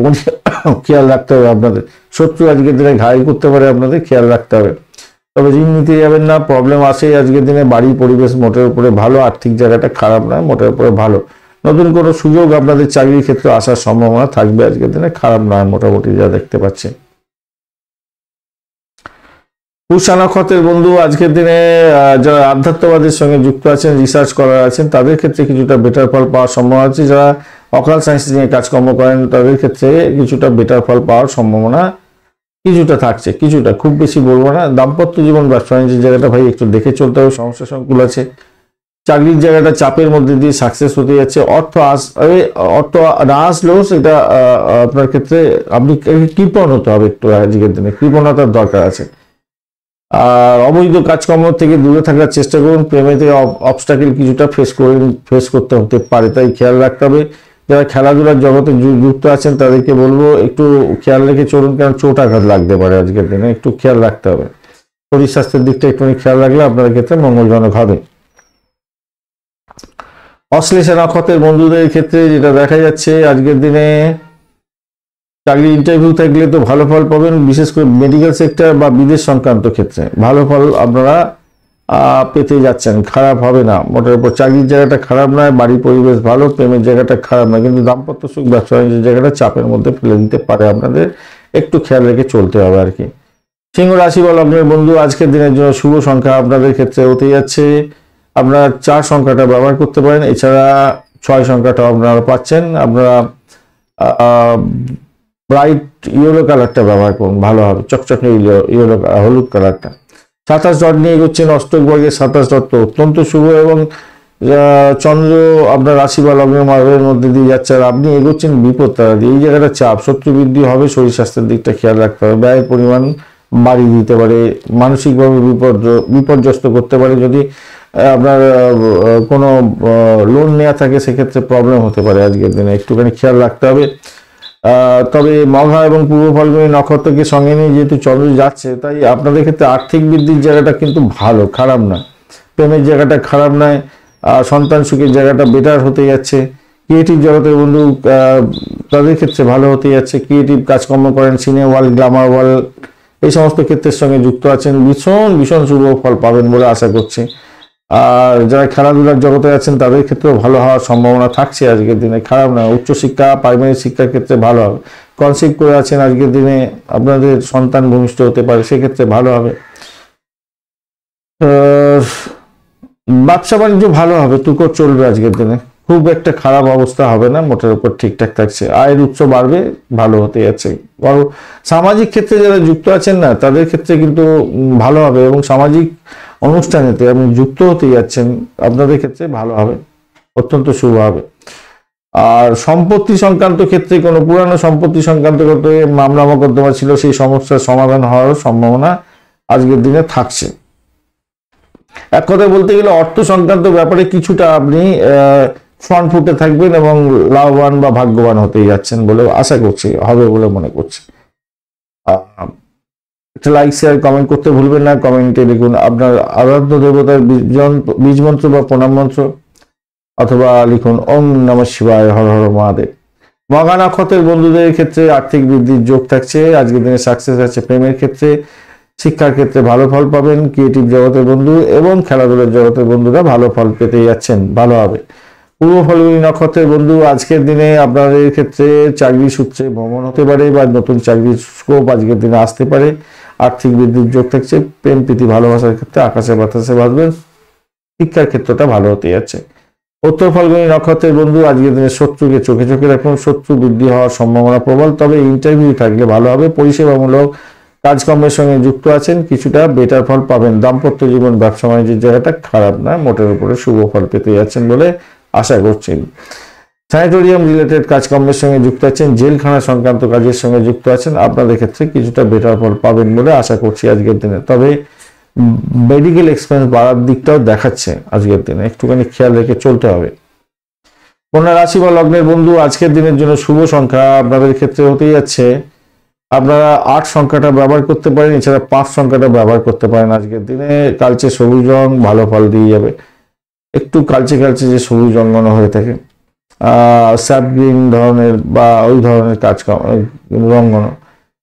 খেয়াল রাখতে হবে আপনাদের। শত্রু আজকের দিনে ঘায়েল করতে পারে, আপনাদের খেয়াল রাখতে হবে। তবে ঋণ নিতে যাবেন না, প্রবলেম আসে আজকের দিনে। বাড়ির পরিবেশ মোটের উপরে ভালো, আর্থিক জায়গাটা খারাপ নয়, মোটের উপরে ভালো। নতুন কোনো সুযোগ আপনাদের চাকরির ক্ষেত্রে আসার সম্ভাবনা থাকবে আজকের দিনে, খারাপ নয় মোটামুটি যা দেখতে পাচ্ছি। পুষা নক্ষত্রের বন্ধু আজকের দিনে যারা আধ্যাত্মবাদের সঙ্গে যুক্ত আছেন, রিসার্চ করার আছেন, তাদের ক্ষেত্রে কিছুটা বেটার ফল পাওয়ার সম্ভাবনা আছে। যারা অকাল সায়েন্স নিয়ে কাজকর্ম করেন, তাদের ক্ষেত্রে কিছুটা বেটার ফল পাওয়ার সম্ভাবনা কিছুটা থাকছে, কিছুটা, খুব বেশি বলবো না। দাম্পত্য জীবন, ব্যবসা বাণিজ্যের জায়গাটা ভাই একটু দেখে চলতে হবে, সমস্যা সংকুল আছে। চাকরির জায়গাটা চাপের মধ্যে দিয়ে সাকসেস হতে যাচ্ছে। অর্থ না আসলেও সেটা আপনার ক্ষেত্রে আপনি কৃপণ হতে হবে একটু আজকের দিনে, কৃপণতার দরকার আছে। আর অবৈধ কাজকর্ম থেকে দূরে থাকার চেষ্টা করুন। প্রেমেতে অবস্টাকেল কিছুটা ফেস করতে হতে পারে, তাই খেয়াল রাখতে হবে। যারা খেলাধুলার জগতে যুক্ত আছেন, তাদেরকে বলবো একটু খেয়াল রেখে চলুন, কারণ চোট আঘাত লাগতে পারে আজকের দিনে, একটু খেয়াল রাখতে হবে। শরীর স্বাস্থ্যের দিকটা একটু খেয়াল রাখলে আপনাদের ক্ষেত্রে মঙ্গলজনক হবে। অশ্লেষা নক্ষত্রের বন্ধুদের ক্ষেত্রে যেটা দেখা যাচ্ছে আজকের দিনে চাকরি ইন্টারভিউ থাকলে তো ভালো ফল পাবেন, বিশেষ করে মেডিকেল সেক্টর বা বিদেশ সংক্রান্ত ক্ষেত্রে ভালো ফল আপনারা পেতে যাচ্ছেন, খারাপ হবে না। মোটের উপর চাকরির জায়গাটা খারাপ নয়, বাড়ির পরিবেশ ভালো, প্রেমের জায়গাটা খারাপ নয়, কিন্তু দাম্পত্য সুখ ব্যবসা বাণিজ্যের জায়গাটা চাপের মধ্যে ফেলে দিতে পারে, আপনাদের একটু খেয়াল রেখে চলতে হবে আর কি। সিংহ রাশি বা লগ্নের বন্ধু আজকের দিনের জন্য শুভ সংখ্যা আপনাদের ক্ষেত্রে হতে যাচ্ছে, আপনারা 4 সংখ্যাটা ব্যবহার করতে পারেন, এছাড়া 6 সংখ্যাটা আপনারা পাচ্ছেন। আপনারা ব্রাইট ইয়েলো কালারটা ব্যবহার করুন, ভালো হবে, চকচকে ইয়েলো হলুদ কালারটা। 27 ডট নিয়ে এগোচ্ছেন, অষ্টক বর্গের 27 ডট তো অত্যন্ত শুভ, এবং চন্দ্র আপনার রাশি বা লগ্নের মার্গের মধ্যে দিয়ে যাচ্ছে, আর আপনি এগোচ্ছেন বিপদ তারা দিয়ে। এই জায়গাটা চাপ, শত্রু বৃদ্ধি হবে, শরীর স্বাস্থ্যের দিকটা খেয়াল রাখতে হবে, ব্যয়ের পরিমাণ বাড়িয়ে দিতে পারে, মানসিকভাবে বিপর্যস্ত করতে পারে। যদি আপনার কোনো লোন নেওয়া থাকে সেক্ষেত্রে প্রবলেম হতে পারে আজকের দিনে, একটুখানি খেয়াল রাখতে হবে। তবে মঘা এবং পূর্ব ফাল্গুনী নক্ষত্রকে সঙ্গে নিয়ে যেহেতু চন্দ্র যাচ্ছে, তাই আপনাদের ক্ষেত্রে আর্থিক বৃদ্ধির জায়গাটা কিন্তু ভালো, খারাপ নয়, প্রেমের জায়গাটা খারাপ নয়, সন্তান সুখের জায়গাটা বেটার হতে যাচ্ছে। ক্রিয়েটিভ জগতের বন্ধু তাদের ক্ষেত্রে ভালো হতে যাচ্ছে, ক্রিয়েটিভ কাজকর্ম করেন, সিনেমা ওয়ার্ল্ড, গ্ল্যামার ওয়ার্ল্ড, এই সমস্ত ক্ষেত্রের সঙ্গে যুক্ত আছেন, ভীষণ শুভ ফল পাবেন বলে আশা করছি। আর যারা খেলাধুলার জগতে আছেন তাদের ক্ষেত্রেও ভালো হওয়ার সম্ভাবনা থাকছে আজকের দিনে, খারাপ নয়। উচ্চশিক্ষা, প্রাইমারি শিক্ষার ক্ষেত্রে ভালো হবে। কনসিভ করে আছেন আজকের দিনে, আপনাদের সন্তান ভূমিষ্ঠ হতে পারে, সেক্ষেত্রে ভালো হবে। ব্যবসা বাণিজ্য ভালো হবে, তুকর চলবে আজকের দিনে, খুব একটা খারাপ অবস্থা হবে না, মোটের উপর ঠিকঠাক থাকছে। আয়ের উৎস বাড়বে, ভালো হতে যাচ্ছে। বড় সামাজিক ক্ষেত্রে যারা যুক্ত আছেন না তাদের ক্ষেত্রে কিন্তু ভালো হবে, এবং সামাজিক অনুষ্ঠানেতে আপনি যুক্ত হতে যাচ্ছেন, আপনাদের ক্ষেত্রে ভালো হবে, অত্যন্ত শুভ হবে। আর সম্পত্তি সংক্রান্ত ক্ষেত্রে কোনো পুরানো সম্পত্তি সংক্রান্ত করতে মামলা মোকদ্দমা ছিল, সেই সমস্যার সমাধান হওয়ার সম্ভাবনা আজকের দিনে থাকছে। এক কথায় বলতে গেলে অর্থ সংক্রান্ত ব্যাপারে কিছুটা আপনি ফ্রন্ট ফুটে থাকবেন এবং লাভবান বা ভাগ্যবান হতেই যাচ্ছেন বলে আশা করছি, হবে বলে মনে করছি। একটা লাইক শেয়ার কমেন্ট করতে ভুলবেন না। কমেন্টে লিখুন আপনার আরাধ্য দেবতার বীজ মন্ত্র বা প্রণাম মন্ত্র, অথবা লিখুন ওম নমঃ শিবায়, হর হর মহাদেব। মঘা নক্ষত্রের বন্ধুদের ক্ষেত্রে আর্থিক বৃদ্ধির যোগ থাকছে আজকের দিনে, সাকসেস আছে প্রেমের ক্ষেত্রে, শিক্ষার ক্ষেত্রে ভালো ফল পাবেন। ক্রিয়েটিভ জগতের বন্ধু এবং খেলাধুলার জগতের বন্ধুরা ভালো ফল পেতে যাচ্ছেন, ভালো হবে। পূর্ব ফাল্গুনী নক্ষত্রের বন্ধু আজকের দিনে আপনাদের ক্ষেত্রে চাকরি সূত্রে ভ্রমণ হতে পারে, বা নতুন চাকরির স্কোপ আজকের দিনে আসতে পারে। আর্থিক বৃদ্ধির যোগ থাকছে, প্রেম প্রীতি ভালোবাসার ক্ষেত্রে আকাশে বাতাসে বাঁচবেন, শিক্ষার ক্ষেত্রটা ভালো হতে যাচ্ছে। উত্তর ফাল্গুনী নক্ষত্রের বন্ধু আজকের দিনে শত্রুকে চোখে চোখে রাখুন, শত্রু বৃদ্ধি হওয়ার সম্ভাবনা প্রবল, তবে ইন্টারভিউ থাকলে ভালো হবে। পরিষেবামূলক কাজকর্মের সঙ্গে যুক্ত আছেন, কিছুটা বেটার ফল পাবেন। দাম্পত্য জীবন, ব্যবসা বাণিজ্যের জায়গাটা খারাপ না, মোটের উপরে শুভ ফল পেতে যাচ্ছেন বলে আশা করছেন। স্যানিটোরিয়াম রিলেটেড কাজকর্মের সঙ্গে যুক্ত আছেন, জেলখানা সংক্রান্ত কাজের সঙ্গে যুক্ত আছেন, আপনাদের ক্ষেত্রে কিছুটা বেটার ফল পাবেন বলে আশা করছি আজকের দিনে। তবে মেডিকেল এক্সপেন্স বাড়ার দিকটাও দেখাচ্ছে আজকের দিনে, একটুখানি খেয়াল রেখে চলতে হবে। কন্যা রাশি বা লগ্নের বন্ধু আজকের দিনের জন্য শুভ সংখ্যা আপনাদের ক্ষেত্রে হতেই যাচ্ছে, আপনারা 8 সংখ্যাটা ব্যবহার করতে পারেন, এছাড়া 5 সংখ্যাটা ব্যবহার করতে পারেন আজকের দিনে। কালচে সবুজ রং ভালো ফল দিয়ে যাবে, একটু কালচে যে সবুজ রঙানো হয়ে থাকে, স্যাপ গ্রিন ধরনের বা ওই ধরনের রঙানো।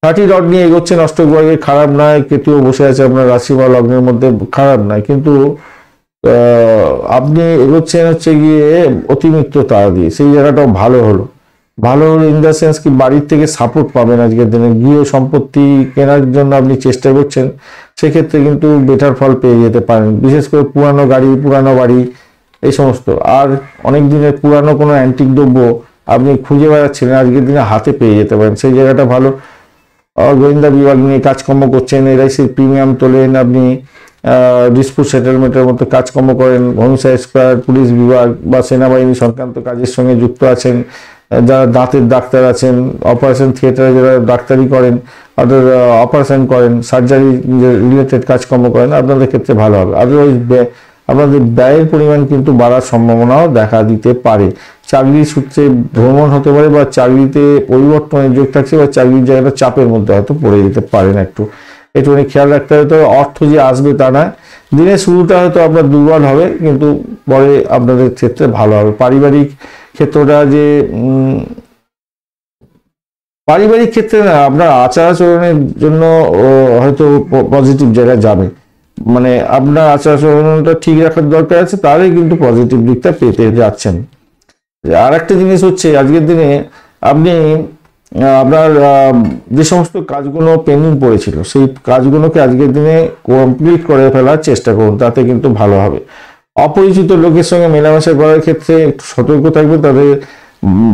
30 ডট নিয়ে এগোচ্ছেন, অষ্টক বর্গে খারাপ নয়, কেতুও বসে আছে আপনার রাশি বা লগ্নের মধ্যে, খারাপ নয়, কিন্তু আপনি এগোচ্ছেন হচ্ছে গিয়ে অতিমিত্র তারা দিয়ে, সেই জায়গাটাও ভালো হলো ইন দ্য সেন্স কি বাড়ির থেকে সাপোর্ট পাবেন আজকের দিনে। গৃহ সম্পত্তি কেনার জন্য আপনি চেষ্টা করছেন, সেক্ষেত্রে কিন্তু বেটার ফল পেয়ে যেতে পারেন, বিশেষ করে পুরানো গাড়ি, পুরানো বাড়ি, এই সমস্ত। আর অনেক দিনের পুরানো কোনো অ্যান্টিক দ্রব্য আপনি খুঁজে বেড়াচ্ছিলেন, আজকের দিনে হাতে পেয়ে যেতে পারেন, সেই জায়গাটা ভালো। গোয়েন্দা বিভাগ নিয়ে কাজকর্ম করছেন, এলআইসির প্রিমিয়াম তোলেন, আপনি ডিসপুট সেটেলমেন্টের মতো কাজকর্ম করেন, হোমিসাইড স্কোয়াড, পুলিশ বিভাগ বা সেনাবাহিনী সংক্রান্ত কাজের সঙ্গে যুক্ত আছেন, যারা দাঁতের ডাক্তার আছেন, অপারেশন থিয়েটারে যারা ডাক্তারি করেন, অর্থাৎ অপারেশন করেন, সার্জারি রিলেটেড কাজকর্ম করেন, আপনাদের ক্ষেত্রে ভালো হবে। আদারওয়াইজ আপনাদের ব্যয়ের পরিমাণ কিন্তু বাড়ার সম্ভাবনাও দেখা দিতে পারে। চাকরির সূত্রে ভ্রমণ হতে পারে, বা চাকরিতে পরিবর্তনের যোগ থাকছে, বা চাকরির জায়গাটা চাপের মধ্যে হয়তো পড়ে যেতে পারেন, একটুখানি খেয়াল রাখতে হবে। তবে অর্থ যে আসবে তা না, দিনের শুরুটা হয়তো আপনার দুর্বল হবে, কিন্তু পরে আপনাদের ক্ষেত্রে ভালো হবে। পারিবারিক ক্ষেত্রটা যে পারিবারিক ক্ষেত্রে না, আপনার আচার আচরণের জন্য হয়তো পজিটিভ জায়গায় যাবে, মানে আপনার আচার আচরণটা ঠিক রাখার দরকার আছে, তাহলে কিন্তু পজিটিভ দিকটা পেতে যাচ্ছেন। আর একটা জিনিস হচ্ছে, আজকের দিনে আপনি আপনার যে সমস্ত কাজগুলো পেন্ডিং পড়েছিল সেই কাজগুলোকে আজকের দিনে কমপ্লিট করে ফেলার চেষ্টা করুন, তাতে কিন্তু ভালো হবে। অপরিচিত লোকের সঙ্গে মেলামেশা করার ক্ষেত্রে একটু সতর্ক থাকবে, তাদের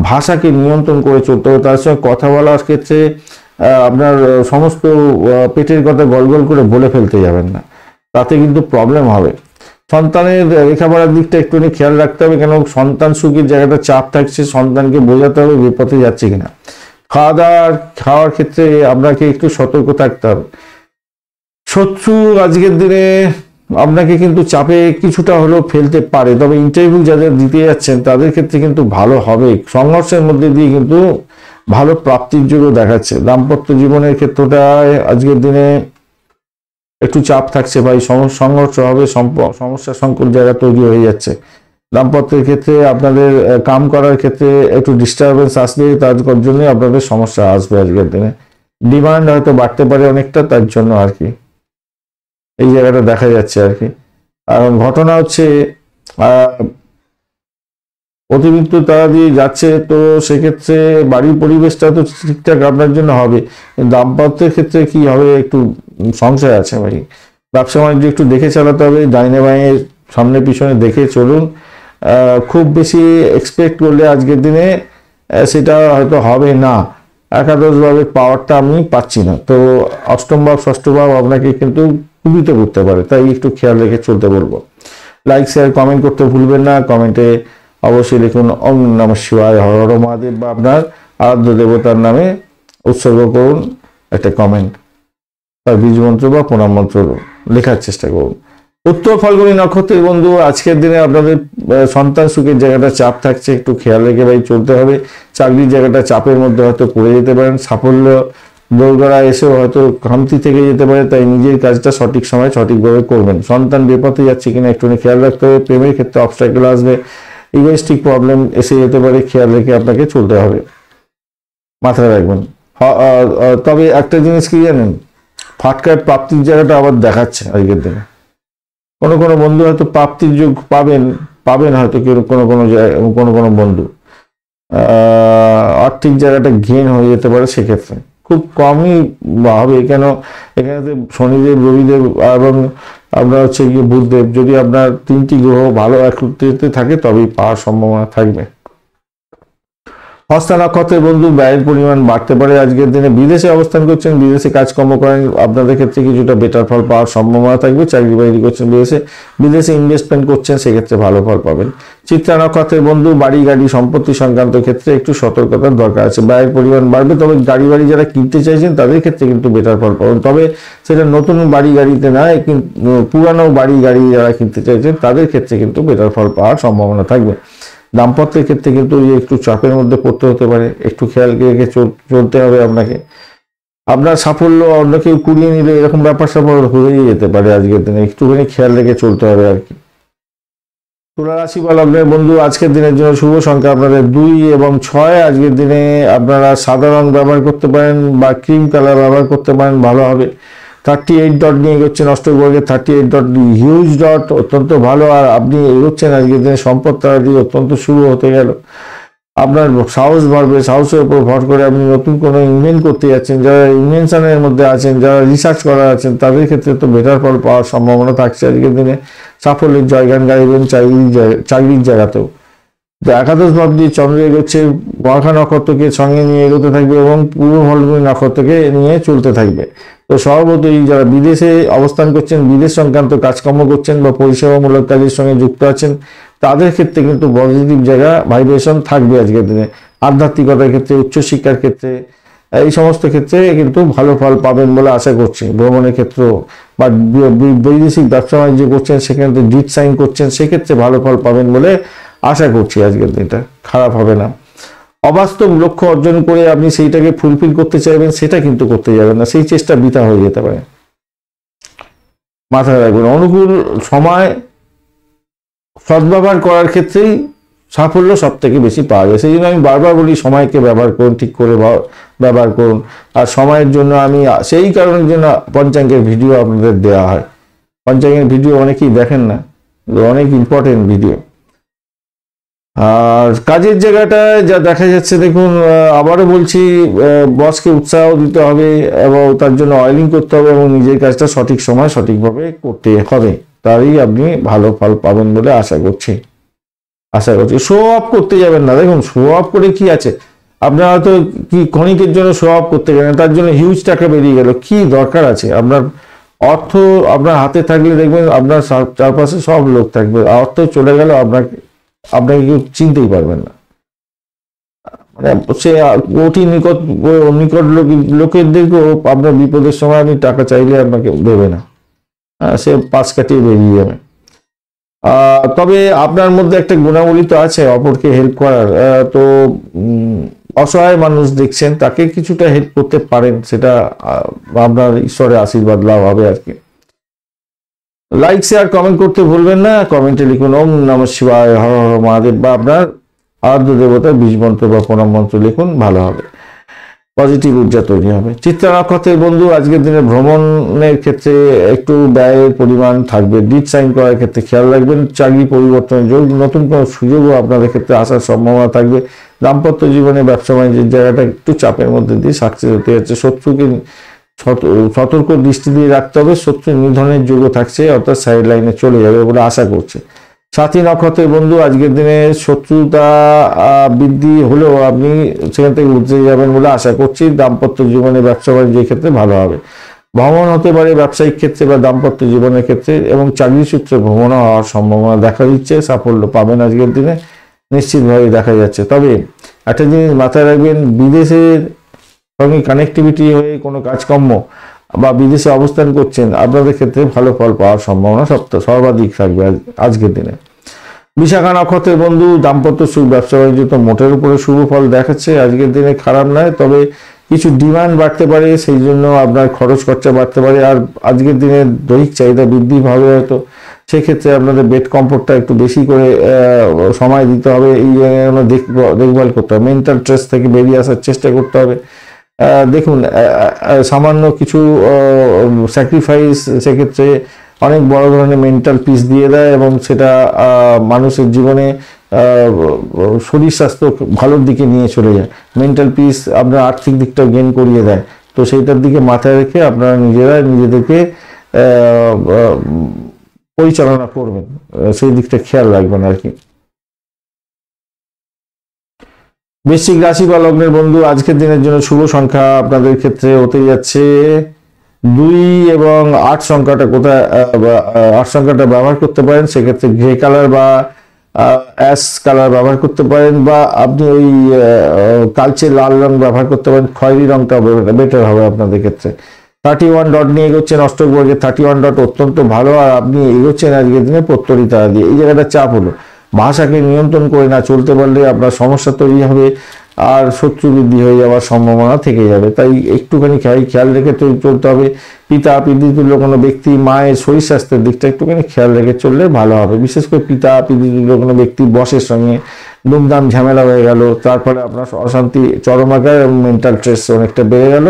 ভাষাকে নিয়ন্ত্রণ করে চলতে হবে। তার সঙ্গে কথা বলার ক্ষেত্রে আপনার সমস্ত পেটের কথা গলগল করে বলে ফেলতে যাবেন না, তাতে কিন্তু প্রবলেম হবে। সন্তানের লেখাপড়ার দিকটা একটুখানি খেয়াল রাখতে হবে, কেন সন্তান সুখের জায়গাটা চাপ থাকছে, সন্তানকে বোঝাতে হবে বিপথে যাচ্ছে কিনা। খাওয়ার ক্ষেত্রে আপনাকে একটু সতর্ক থাকতে হবে। শত্রু আজকের দিনে আপনাকে কিন্তু চাপে কিছুটা হলেও ফেলতে পারে, তবে ইন্টারভিউ যাদের দিতে যাচ্ছেন তাদের ক্ষেত্রে কিন্তু ভালো হবে। সংঘর্ষের মধ্যে দিয়ে কিন্তু ভালো প্রাপ্তির যোগ্য দেখাচ্ছে। দাম্পত্য জীবনের ক্ষেত্রটায় আজকের দিনে একটু চাপ থাকছে ভাই, সংঘর্ষ হবে, সমস্যা সংকুল জায়গা তৈরি হয়ে যাচ্ছে। দাম্পত্যের ক্ষেত্রে আপনাদের কাম করার ক্ষেত্রে একটু ডিস্টারবেন্স আসবে, তার জন্য আপনাদের সমস্যা আসবে আজকের দিনে। ডিমান্ড হয়তো বাড়তে পারে অনেকটা, তার জন্য আর কি এই জায়গাটা দেখা যাচ্ছে আর কি। আর ঘটনা হচ্ছে অতিরিক্ত তারা দিয়ে যাচ্ছে, তো সেক্ষেত্রে বাড়ির পরিবেশটা তো ঠিকঠাক আপনার জন্য হবে। দাম্পত্যের ক্ষেত্রে কি হবে, একটু সংশয় আছে ভাই। ব্যবসা বাণিজ্য একটু দেখে চালাতে হবে, ডাইনে বাঁয়ে সামনে পিছনে দেখে চলুন। খুব বেশি এক্সপেক্ট করলে আজকের দিনে সেটা হয়তো হবে না। একাদশ ভাবের পাওয়ারটা আমি পাচ্ছি না, তো অষ্টম ভাব ষষ্ঠ ভাব আপনাকে কিন্তু কুপিত করতে পারে, তাই একটু খেয়াল রেখে চলতে বলবো। লাইক শেয়ার কমেন্ট করতে ভুলবেন না। কমেন্টে অবশ্যই লিখুন ওম নমঃ শিবায়, হর হর মহাদেব, বা আপনার আরাধ্য দেবতার নামে উৎসর্গ করুন একটা কমেন্ট, তার বীজ মন্ত্র বা প্রণাম মন্ত্র লেখার চেষ্টা করুন। উত্তর ফাল্গুনী নক্ষত্রের বন্ধু, আজকের দিনে আপনাদের সন্তান সুখের জায়গাটা চাপ থাকছে, একটু খেয়াল রেখে ভাই চলতে হবে। চাকরির জায়গাটা চাপের মধ্যে হয়তো পড়ে যেতে পারেন, সাফল্য দোরগড়া এসেও হয়তো খামতি থেকে যেতে পারে, তাই নিজের কাজটা সঠিক সময় সঠিকভাবে করবেন। সন্তান বেপথে যাচ্ছে কিনা একটুখানি খেয়াল রাখতে হবে। প্রেমের ক্ষেত্রে অবস্ট্রাকল আসবে, ইগোইস্টিক প্রবলেম এসে যেতে পারে, খেয়াল রেখে আপনাকে চলতে হবে, মাথায় রাখবেন। তবে একটা জিনিস কি জানেন, ফাটকার প্রাপ্তির জায়গাটা আবার দেখাচ্ছে আজকের দিনে। কোনো কোনো বন্ধু হয়তো প্রাপ্তির যোগ পাবেন হয়তো কেউ, কোনো বন্ধু আর্থিক জায়গাটা গেইন হয়ে যেতে পারে, সেক্ষেত্রে খুব কমই হবে। কেন এখানে শনিদেব, রবিদেব এবং আপনার হচ্ছে গিয়ে বুধদেব, যদি আপনার তিনটি গ্রহ ভালো একত্রিত থাকে তবেই পাওয়ার সম্ভাবনা থাকবে। হস্তা নক্ষত্রের বন্ধু, ব্যয়ের পরিমাণ বাড়তে পারে আজকের দিনে। বিদেশে অবস্থান করছেন, বিদেশে কাজকর্ম করেন, আপনাদের ক্ষেত্রে কিছুটা বেটার ফল পাওয়ার সম্ভাবনা থাকবে। চাকরি বাকরি করছেন বিদেশে ইনভেস্টমেন্ট করছেন, সেক্ষেত্রে ভালো ফল পাবেন। চিত্রা নক্ষত্রের বন্ধু, বাড়ি গাড়ি সম্পত্তি সংক্রান্ত ক্ষেত্রে একটু সতর্কতার দরকার আছে। ব্যয়ের পরিমাণ বাড়বে, তবে গাড়ি বাড়ি যারা কিনতে চাইছেন তাদের ক্ষেত্রে কিন্তু বেটার ফল পাবেন। তবে সেটা নতুন বাড়ি গাড়িতে নয়, কিন্তু পুরানো বাড়ি গাড়ি যারা কিনতে চাইছেন তাদের ক্ষেত্রে কিন্তু বেটার ফল পাওয়ার সম্ভাবনা থাকবে। দাম্পত্যের ক্ষেত্রে কিন্তু একটু চাপের মধ্যে পড়তে হতে পারে, একটু খেয়াল রেখে চলতে হবে আপনাকে। আপনার সাফল্য অন্য কেউ কুড়িয়ে নিলে এরকম ব্যাপার স্যাপার হয়েই যেতে পারে আজকের দিনে, একটুখানি খেয়াল রেখে চলতে হবে আর কি। তুলা রাশি বা লগ্নের বন্ধু, আজকের দিনের জন্য শুভ সংখ্যা আপনাদের 2 এবং 6। আজকের দিনে আপনারা সাদা রং ব্যবহার করতে পারেন বা ক্রিম কালার ব্যবহার করতে পারেন, ভালো হবে। 38 ডট নিয়ে এগোচ্ছেন অষ্টবর্গে, 38 ডট হিউজ ডট, অত্যন্ত ভালো। আর আপনি এগোচ্ছেন আজকের দিনে সম্পদ তারা দিয়ে অত্যন্ত শুভ হতে গেল। আপনার সাহস বাড়বে, সাহসের উপর ভর করে আপনি নতুন কোনো ইনভেন্ট করতে যাচ্ছেন, যারা ইনভেনশনের মধ্যে আছেন, যারা রিসার্চ করা আছেন, তাদের ক্ষেত্রে তো বেটার ফল পাওয়ার সম্ভাবনা থাকছে আজকের দিনে। সাফল্যের জয়গান গাইবেন চাকরির জায়গাতেও। তো একাদশ ভাব দিয়ে চন্দ্র এগোচ্ছে, মঘা নক্ষত্রকে সঙ্গে নিয়ে এগোতে থাকবে এবং পূর্ব ফাল্গুনী নক্ষত্রকে নিয়ে চলতে থাকবে। তো স্বভাবতই যারা বিদেশে অবস্থান করছেন, বিদেশ সংক্রান্ত কাজকর্ম করছেন বা পরিষেবামূলক কাজের সঙ্গে যুক্ত আছেন, তাদের ক্ষেত্রে কিন্তু পজিটিভ জায়গা ভাইব্রেশন থাকবে আজকের দিনে। আধ্যাত্মিকতার ক্ষেত্রে, উচ্চশিক্ষার ক্ষেত্রে, এই সমস্ত ক্ষেত্রে কিন্তু ভালো ফল পাবেন বলে আশা করছি। ভ্রমণের ক্ষেত্র বা বৈদেশিক ব্যবসা বাণিজ্য করছেন, সেখানে তো ডিট সাইন করছেন, সেক্ষেত্রে ভালো ফল পাবেন বলে আশা করছি। আজকের দিনটা খারাপ হবে না। অবাস্তব লক্ষ্য অর্জন করে আপনি সেইটাকে ফুলফিল করতে চাইবেন, সেটা কিন্তু করতে যাবেন না, সেই চেষ্টা বৃথা হয়ে যেতে পারে। মাথায় রাখবেন। অনুকূল সময় সদ্ব্যবহার করার ক্ষেত্রেই সাফল্য সব থেকে বেশি পাওয়া যায়। সেই জন্য আমি বারবার বলি সময়কে ব্যবহার করুন, ঠিক করে ব্যবহার করুন। আর সময়ের জন্য আমি সেই কারণের জন্য পঞ্চাঙ্গের ভিডিও আপনাদের দেওয়া হয়। পঞ্চাঙ্গের ভিডিও অনেকেই দেখেন না, অনেক ইম্পর্টেন্ট ভিডিও। আর কাজের জায়গাটায় যা দেখা যাচ্ছে, দেখুন আবারও বলছি, বসকে উৎসাহ দিতে হবে এবং তার জন্য অয়েলিং করতে হবে এবং নিজের কাজটা সঠিক সময় সঠিকভাবে করতে হবে, তারই আপনি ভালো ফল পাবেন বলে আশা করছি। শো অফ করতে যাবেন না। দেখুন শো অফ করে কি আছে, আপনার হয়তো কি ক্ষণিকের জন্য শো অফ করতে গেলেন, তার জন্য হিউজ টাকা বেরিয়ে গেল, কি দরকার আছে? আপনার অর্থ আপনার হাতে থাকলে দেখবেন আপনার চারপাশে সব লোক থাকবে, অর্থ চলে গেল আপনাকে কেউ চিনতেই পারবেন না। মানে সে অতি নিকট লোকেদেরকেও আপনার বিপদের সময় আপনি টাকা চাইলে আপনাকে দেবে না, সে পাশ কাটিয়ে বেরিয়ে যাবে। তবে আপনার মধ্যে একটা গুণাবলী তো আছে অপরকে হেল্প করার। তো অসহায় মানুষ দেখছেন, তাকে কিছুটা হেল্প করতে পারেন, সেটা আপনার ঈশ্বরের আশীর্বাদ লাভ হবে আর কি। লাইক শেয়ার কমেন্ট করতে ভুলবেন না। কমেন্টে লিখুন ওম নমঃ শিবায়, হর হর মহাদেব, বা আপনার আরাধ্য দেবতার বীজ মন্ত্র বা প্রণাম মন্ত্র লিখুন, ভালো হবে, পজিটিভ ঊর্জা তৈরি হবে। চিত্রা নক্ষত্রের বন্ধু, আজকের দিনে ভ্রমণের ক্ষেত্রে একটু ব্যয়ের পরিমাণ থাকবে। ডিট সাইন করার ক্ষেত্রে খেয়াল রাখবেন। চাকরি পরিবর্তনের যোগ, নতুন কোনো সুযোগও আপনাদের ক্ষেত্রে আসার সম্ভাবনা থাকবে। দাম্পত্য জীবনে ব্যবসা বাণিজ্যের জায়গাটা একটু চাপের মধ্যে দিয়ে সাকসেস হতে যাচ্ছে। শত্রুকে সতর্ক দৃষ্টি দিয়ে রাখতে হবে। শত্রু নিধনের যোগও থাকছে, অর্থাৎ সাইড লাইনে চলে যাবে বলে আশা করছে। সাথী নক্ষত্রের বন্ধু, আজকের দিনে শত্রুতা বৃদ্ধি হলেও আপনি সেখান থেকে উঠে যাবেন বলে আশা করছি। দাম্পত্য জীবনে ব্যবসা বাণিজ্যের ক্ষেত্রে ভালো হবে। ভ্রমণ হতে পারে ব্যবসায়িক ক্ষেত্রে বা দাম্পত্য জীবনের ক্ষেত্রে, এবং চাকরি সূত্রে ভ্রমণ হওয়ার সম্ভাবনা দেখা দিচ্ছে। সাফল্য পাবেন আজকের দিনে, নিশ্চিতভাবে দেখা যাচ্ছে। তবে একটা জিনিস মাথায় রাখবেন, বিদেশের সঙ্গে কানেক্টিভিটি হয়ে কোনো কাজকর্ম বা বিদেশে অবস্থান করছেন, আপনাদের ক্ষেত্রে ভালো ফল পাওয়ার সম্ভাবনা সর্বাধিক থাকবে আজকের দিনে। বিশাখা নক্ষত্রের বন্ধু, দাম্পত্য সুখ, ব্যবসা বাণিজ্য তো মোটের উপরে শুভ ফল দেখাচ্ছে। আজকের দিনে খারাপ নয়, তবে কিছু ডিমান্ড বাড়তে পারে, সেই জন্য আপনার খরচ খরচা বাড়তে পারে। আর আজকের দিনে দৈহিক চাহিদা বৃদ্ধি হবে হয়তো, সেক্ষেত্রে আপনাদের বেড কমফোর্টটা একটু বেশি করে সময় দিতে হবে, এই জায়গাগুলো দেখভাল করতে হবে। মেন্টাল স্ট্রেস থেকে বেরিয়ে আসার চেষ্টা করতে হবে। দেখুন সামান্য কিছু স্যাক্রিফাইস সেক্ষেত্রে অনেক বড় ধরনের মেন্টাল পিস দিয়ে দেয়, এবং সেটা মানুষের জীবনে শরীর স্বাস্থ্য ভালোর দিকে নিয়ে চলে যায়। মেন্টাল পিস আপনার আর্থিক দিকটাও গেইন করিয়ে দেয়। তো সেইটার দিকে মাথায় রেখে আপনারা নিজেদেরকে পরিচালনা করবেন, সেই দিকটা খেয়াল রাখবেন আর কি। বৃশ্চিক রাশি বা লগ্নের বন্ধু, আজকের দিনের জন্য শুভ সংখ্যা আপনাদের ক্ষেত্রে হতে যাচ্ছে 2 এবং 8 সংখ্যাটা। কোথায় 8 সংখ্যাটা ব্যবহার করতে পারেন, সেক্ষেত্রে গ্রে কালার বা অ্যাশ কালার ব্যবহার করতে পারেন, বা আপনি ওই কালচে লাল রং ব্যবহার করতে পারেন। খয়েরি রংটা বেটার হবে আপনাদের ক্ষেত্রে। 31 ডট নিয়ে এগোচ্ছেন অষ্টক বর্গে। 31 ডট অত্যন্ত ভালো, আর আপনি এগোচ্ছেন আজকের দিনে প্রত্যরী তারা দিয়ে। এই জায়গাটা চাপ হলো, ভাষাকে নিয়ন্ত্রণ করে না চলতে পারলে আপনার সমস্যা তৈরি হবে, আর শত্রু বৃদ্ধি হয়ে যাওয়ার সম্ভাবনা থেকে যাবে। তাই একটুখানি খেয়াল রেখে চলতে হবে। পিতা পিতৃতুল্য কোনো ব্যক্তি, মায়ের শরীর স্বাস্থ্যের দিকটা একটুখানি খেয়াল রেখে চললে ভালো হবে। বিশেষ করে পিতা পিতৃতুল্য কোনো ব্যক্তি বসের সঙ্গে দুমদাম ঝামেলা হয়ে গেল, তারপরে আপনার অশান্তি চরম আকার এবং মেন্টাল স্ট্রেস অনেকটা বেড়ে গেল,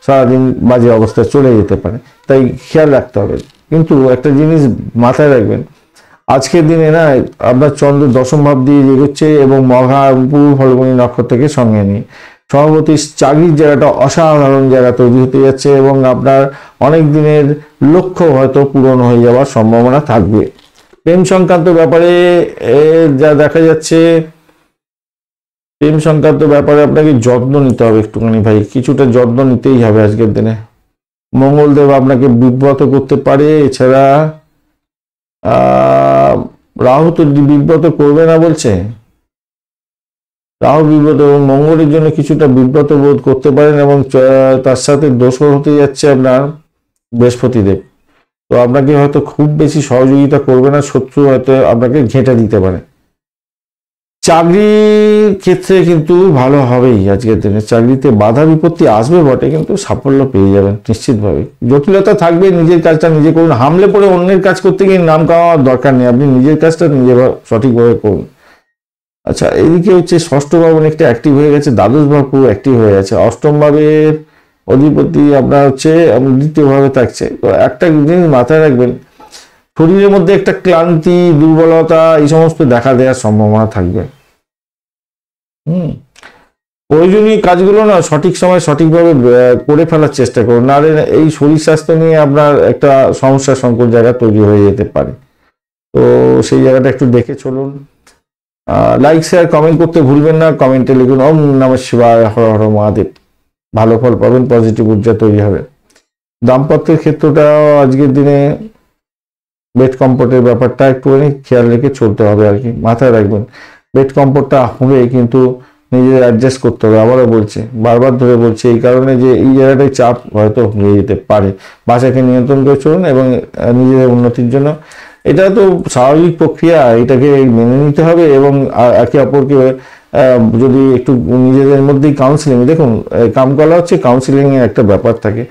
সারাদিন বাজে অবস্থায় চলে যেতে পারে। তাই খেয়াল রাখতে হবে। কিন্তু একটা জিনিস মাথায় রাখবেন, আজকের দিনে না আপনার চন্দ্র দশম ভাব দিয়ে এগোচ্ছে, এবং মঘা পূর্ব ফাল্গুনী নক্ষত্রকে সঙ্গে নিয়ে সভাপতি চাকরির জায়গাটা অসাধারণ জায়গা তৈরি হতে যাচ্ছে, এবং আপনার অনেক দিনের লক্ষ্য হয়তো পূরণ হয়ে যাওয়ার সম্ভাবনা থাকবে। প্রেম সংক্রান্ত ব্যাপারে যা দেখা যাচ্ছে, প্রেম সংক্রান্ত ব্যাপারে আপনাকে যত্ন নিতে হবে একটুখানি ভাই, কিছুটা যত্ন নিতেই হবে আজকের দিনে। মঙ্গলদেব আপনাকে বিব্রত করতে পারে। এছাড়া রাহু তো বিব্রত করবে না বলছে, রাহু বিব্রত এবং মঙ্গলের জন্য কিছুটা বিব্রত বোধ করতে পারেন, এবং তার সাথে দোষর হতে যাচ্ছে আপনার বৃহস্পতিদেব। তো আপনাকে হয়তো খুব বেশি সহযোগিতা করবে না, শত্রু হয়তো আপনাকে ঘেঁটে দিতে পারে। চাকরির ক্ষেত্রে কিন্তু ভালো হবেই আজকের দিনে। চাকরিতে বাধা বিপত্তি আসবে বটে, কিন্তু সাফল্য পেয়ে যাবেন নিশ্চিতভাবে। জটিলতা থাকবে, নিজের কাজটা নিজে করুন। হামলে পড়ে অন্যের কাজ করতে গিয়ে নাম কামাবার দরকার নেই, আপনি নিজের কাজটা নিজে সঠিকভাবে করুন। আচ্ছা, এদিকে হচ্ছে ষষ্ঠ ভাব অনেকটা অ্যাক্টিভ হয়ে গেছে, দ্বাদশ ভাব পুরো অ্যাক্টিভ হয়ে গেছে। অষ্টম ভাবের অধিপতি আপনার হচ্ছে দ্বিতীয় ভাবে থাকছে। তো একটা জিনিস মাথায় রাখবেন, শরীরের মধ্যে একটা ক্লান্তি, দুর্বলতা এই সমস্ত দেখা দেওয়ার সম্ভাবনা থাকবে। প্রয়োজনীয় কাজগুলো না সঠিক সময় সঠিকভাবে করে ফেলার চেষ্টা করুন, নাহলে এই শরীর স্বাস্থ্য নিয়ে আপনার একটা সমস্যা সংকট জায়গা তৈরি হয়ে যেতে পারে। তো সেই জায়গাটা একটু দেখে চলুন। লাইক শেয়ার কমেন্ট করতে ভুলবেন না। কমেন্টে লিখুন ওম নমঃ শিবায়, হর হর মহাদেব। ভালো ফল পাবেন, পজিটিভ ঊর্জা তৈরি হবে। দাম্পত্যের ক্ষেত্রটাও আজকের দিনে বেড কমফোর্টের ব্যাপারটা একটুখানি খেয়াল রেখে চলতে হবে আর কি, মাথায় রাখবেন। বেড কমফোর্টটা হবে, কিন্তু নিজেদের অ্যাডজাস্ট করতে হবে। আবারও বলছে, বারবার ধরে বলছে, এই কারণে যে এই জায়গাটায় চাপ হয়তো হয়ে যেতে পারে। বাসাকে নিয়ন্ত্রণ করে চলুন এবং নিজেদের উন্নতির জন্য, এটা তো স্বাভাবিক প্রক্রিয়া, এটাকে মেনে নিতে হবে। এবং একে অপরকে যদি একটু নিজেদের মধ্যেই কাউন্সিলিং, দেখুন কামকলা হচ্ছে কাউন্সিলিং এর একটা ব্যাপার থাকে।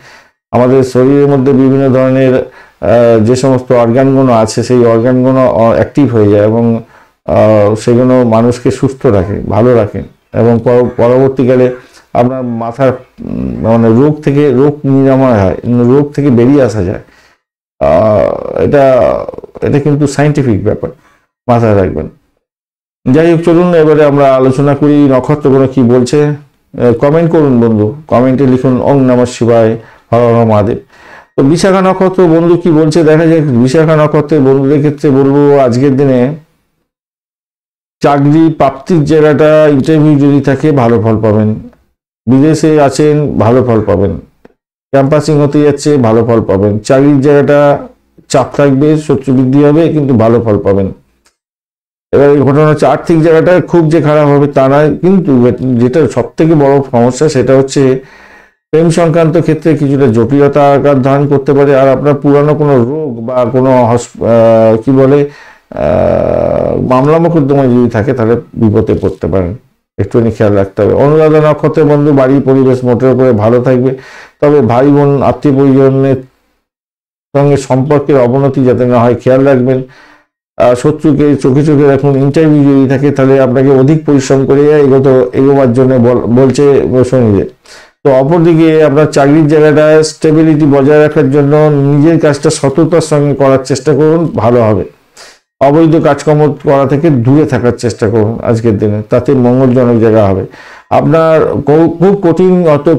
আমাদের শরীরের মধ্যে বিভিন্ন ধরনের যে সমস্ত অর্গানগুলো আছে, সেই অর্গানগুলো অ্যাক্টিভ হয়ে যায় এবং সেগুলো মানুষকে সুস্থ রাখে, ভালো রাখে। এবং পরবর্তীকালে আপনার মাথার মানে রোগ নিরাময় হয়, রোগ থেকে বেরিয়ে আসা যায়। এটা এটা কিন্তু সাইন্টিফিক ব্যাপার, মাথায় রাখবেন। যাই হোক, চলুন এবারে আমরা আলোচনা করি নক্ষত্রগুলো কি বলছে। কমেন্ট করুন বন্ধু, কমেন্টে লিখুন ওম নমঃ শিবায়, হর হর মহাদেব। তো বিশাখা নক্ষত্র বন্ধু কি বলছে দেখা যাক। বিশাখা নক্ষত্রের বন্ধুদের ক্ষেত্রে বলবো, আজকের দিনে চাকরি প্রাপ্তির জায়গাটা, ইন্টারভিউ যদি থাকে ভালো ফল পাবেন। বিদেশে আছেন ভালো ফল পাবেন। ক্যাম্পাসিং হতে যাচ্ছে ভালো ফল পাবেন। চাকরির জায়গাটা চাপ থাকবে, শত্রু বৃদ্ধি হবে, কিন্তু ভালো ফল পাবেন। এবার এই ঘটনা হচ্ছে আর্থিক জায়গাটা খুব যে খারাপ হবে তা নয়, কিন্তু যেটা সব থেকে বড় সমস্যা সেটা হচ্ছে প্রেম সংক্রান্ত ক্ষেত্রে কিছুটা জটিলতা আকার ধারণ করতে পারে। আর আপনার পুরানো কোনো রোগ বা কোনো কি বলে মামলা মোকদ্দমায় যদি থাকে, তাহলে বিপদে পড়তে পারেন, একটুখানি খেয়াল রাখতে হবে। অনুরাধা নক্ষত্রের বন্ধু, বাড়ির পরিবেশ মোটের উপরে ভালো থাকবে, তবে ভাই বোন আত্মীয় পরিজনের সঙ্গে সম্পর্কের অবনতি যাতে না হয় খেয়াল রাখবেন। শত্রুকে চোখে চোখে রাখুন। ইন্টারভিউ যদি থাকে তাহলে আপনাকে অধিক পরিশ্রম করে এগোবার জন্য বলছে শনিদেব। তো অপরদিকে আপনার চাকরির জায়গাটা স্টেবিলিটি বজায় রাখার জন্য নিজের কাজটা সততার সঙ্গে করার চেষ্টা করুন, ভালো হবে। অবৈধ কাজকর্ম করা থেকে দূরে থাকার চেষ্টা করুন আজকের দিনে, তাতে মঙ্গলজনক জায়গা হবে। আপনার খুব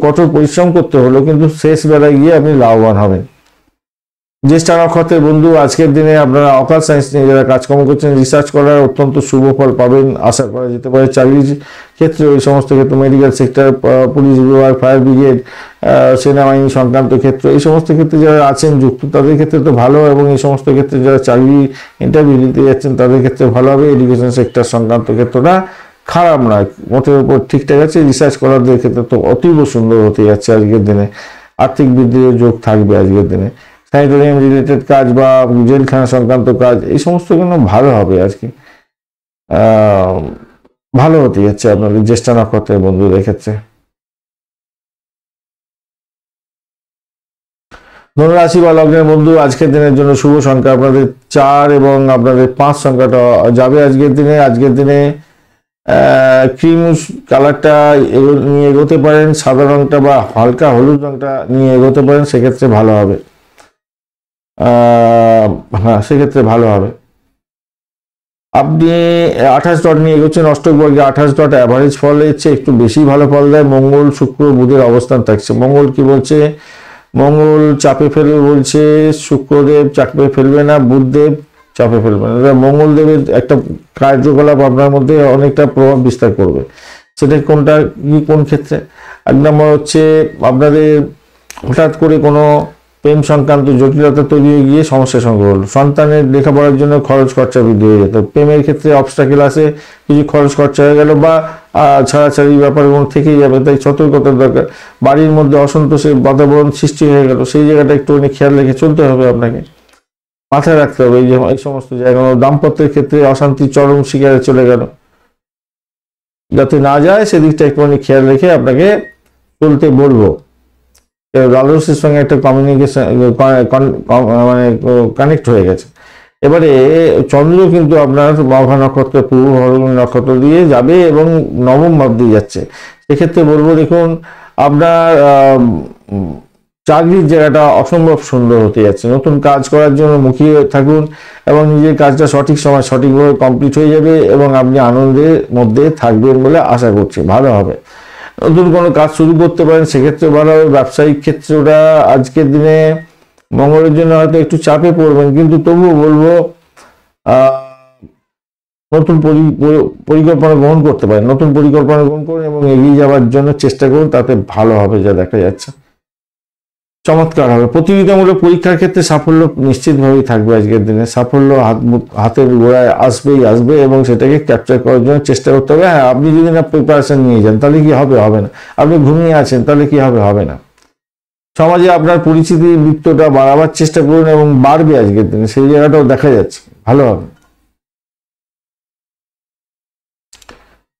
কঠোর পরিশ্রম করতে হলো, কিন্তু শেষ বেলায় গিয়ে আপনি লাভবান হবেন। জ্যেষ্ঠা নক্ষত্রের বন্ধু, আজকের দিনে আপনারা অকাল সায়েন্স নিয়ে যারা কাজকর্ম করছেন, রিসার্চ করার অত্যন্ত শুভ ফল পাবেন, আশা করা যেতে পারে। চাকরির ক্ষেত্রে ওই সমস্ত ক্ষেত্রে, মেডিকেল সেক্টর, পুলিশ বিভাগ, ফায়ার ব্রিগেড, সেনাবাহিনী সংক্রান্ত ক্ষেত্র, এই সমস্ত ক্ষেত্রে যারা আছেন যুক্ত, তাদের ক্ষেত্রে তো ভালো। এবং এই সমস্ত ক্ষেত্রে যারা চাকরি ইন্টারভিউ দিতে যাচ্ছেন তাদের ক্ষেত্রে ভালো হবে। এডুকেশন সেক্টর সংক্রান্ত ক্ষেত্রটা খারাপ নয়, মোটের উপর ঠিকঠাক আছে। রিসার্চ করারদের ক্ষেত্রে তো অতীব সুন্দর হতে যাচ্ছে আজকের দিনে। আর্থিক বৃদ্ধির যোগ থাকবে আজকের দিনে। স্যানিটোরিয়াম রিলেটেড কাজ বা জেলখানা সংক্রান্ত কাজ, এই সমস্ত কিন্তু ভালো হবে আজকে, ভালো হতে যাচ্ছে আপনাদের জ্যেষ্ঠা নক্ষত্রের বন্ধুদের ক্ষেত্রে। ধনুরাশি বা লগ্নের বন্ধু, আজকের দিনের জন্য শুভ সংখ্যা আপনাদের 4 এবং আপনাদের 5 সংখ্যাটা যাবে আজকের দিনে। আজকের দিনে ক্রিম কালারটা নিয়ে এগোতে পারেন, সাদা রংটা বা হালকা হলুদ রংটা নিয়ে এগোতে পারেন, সেক্ষেত্রে ভালো হবে। হ্যাঁ, সেক্ষেত্রে ভালো হবে। আপনি 28 ডট নিয়ে এগোচ্ছেন, অষ্টক বর্গে 28 ডট অ্যাভারেজ ফল এসছে, একটু বেশি ভালো ফল দেয়। মঙ্গল শুক্র বুধের অবস্থান থাকছে। মঙ্গল কি বলছে, মঙ্গল চাপে ফেলবে বলছে, শুক্রদেব চাপে ফেলবে না, বুধদেব চাপে ফেলবে না। মঙ্গলদেবের একটা কার্যকলাপ আপনার মধ্যে অনেকটা প্রভাব বিস্তার করবে। সেটা কোনটা কি কোন ক্ষেত্রে? 1 নম্বর হচ্ছে আপনাদের হঠাৎ করে কোনো প্রেম সংক্রান্ত জটিলতা তৈরি হয়ে গিয়ে সমস্যার সঙ্গে হলো, সন্তানের লেখাপড়ার জন্য খরচ খরচা বৃদ্ধি হয়ে যেত, প্রেমের ক্ষেত্রে অবস্টাকেল আসে, কিছু খরচ খরচা হয়ে গেল, বা ছাড়াছাড়ি ব্যাপারগুলো থেকেই যাবে, তাই সতর্কতার দরকার। বাড়ির মধ্যে অসন্তোষের বাতাবরণ সৃষ্টি হয়ে গেল, সেই জায়গাটা একটুখানি খেয়াল রেখে চলতে হবে, আপনাকে মাথায় রাখতে হবে। এই সমস্ত জায়গাগুলো। দাম্পত্যের ক্ষেত্রে অশান্তি চরম শিকারে চলে গেল, যাতে না যায় সেদিকটা একটুখানি খেয়াল রেখে আপনাকে চলতে বলবো। লালসের সঙ্গে একটা কমিউনিকেশন মানে কানেক্ট হয়ে গেছে। এবারে চন্দ্র কিন্তু আপনার মঘা নক্ষত্র পূর্ব ফাল্গুনী নক্ষত্র দিয়ে যাবে এবং নবম ভাব দিয়ে যাচ্ছে। সেক্ষেত্রে বলবো দেখুন আপনার চাকরির জায়গাটা অসম্ভব সুন্দর হতে যাচ্ছে। নতুন কাজ করার জন্য মুখিয়ে থাকুন এবং নিজের কাজটা সঠিক সময় সঠিকভাবে কমপ্লিট হয়ে যাবে এবং আপনি আনন্দের মধ্যে থাকবেন বলে আশা করছি, ভালো হবে। নতুন কোনো কাজ শুরু করতে পারেন, সেক্ষেত্রে ভালো হবে। ব্যবসায়িক ক্ষেত্রটা আজকের দিনে মঙ্গলের জন্য হয়তো একটু চাপে পড়বেন, কিন্তু তবুও বলবো নতুন পরিকল্পনা গ্রহণ করতে পারেন। নতুন পরিকল্পনা গ্রহণ করুন এবং এগিয়ে যাওয়ার জন্য চেষ্টা করুন, তাতে ভালো হবে যা দেখা যাচ্ছে, চমৎকার হবে। প্রতিযোগিতামূলক পরীক্ষার ক্ষেত্রে সাফল্য নিশ্চিতভাবেই থাকবে আজকের দিনে। সাফল্য হাতের গোড়ায় আসবে এবং সেটাকে ক্যাপচার করার জন্য চেষ্টা করতে হবে। হ্যাঁ, আপনি যদি না প্রিপারেশন নিয়ে যান তাহলে কি হবে? হবে না। আপনি ঘুমিয়ে আছেন তাহলে কি হবে? হবে না। সমাজে আপনার পরিচিতির বৃত্তটা বাড়াবার চেষ্টা করুন এবং বাড়বে আজকের দিনে, সেই জায়গাটাও দেখা যাচ্ছে, ভালো হবে।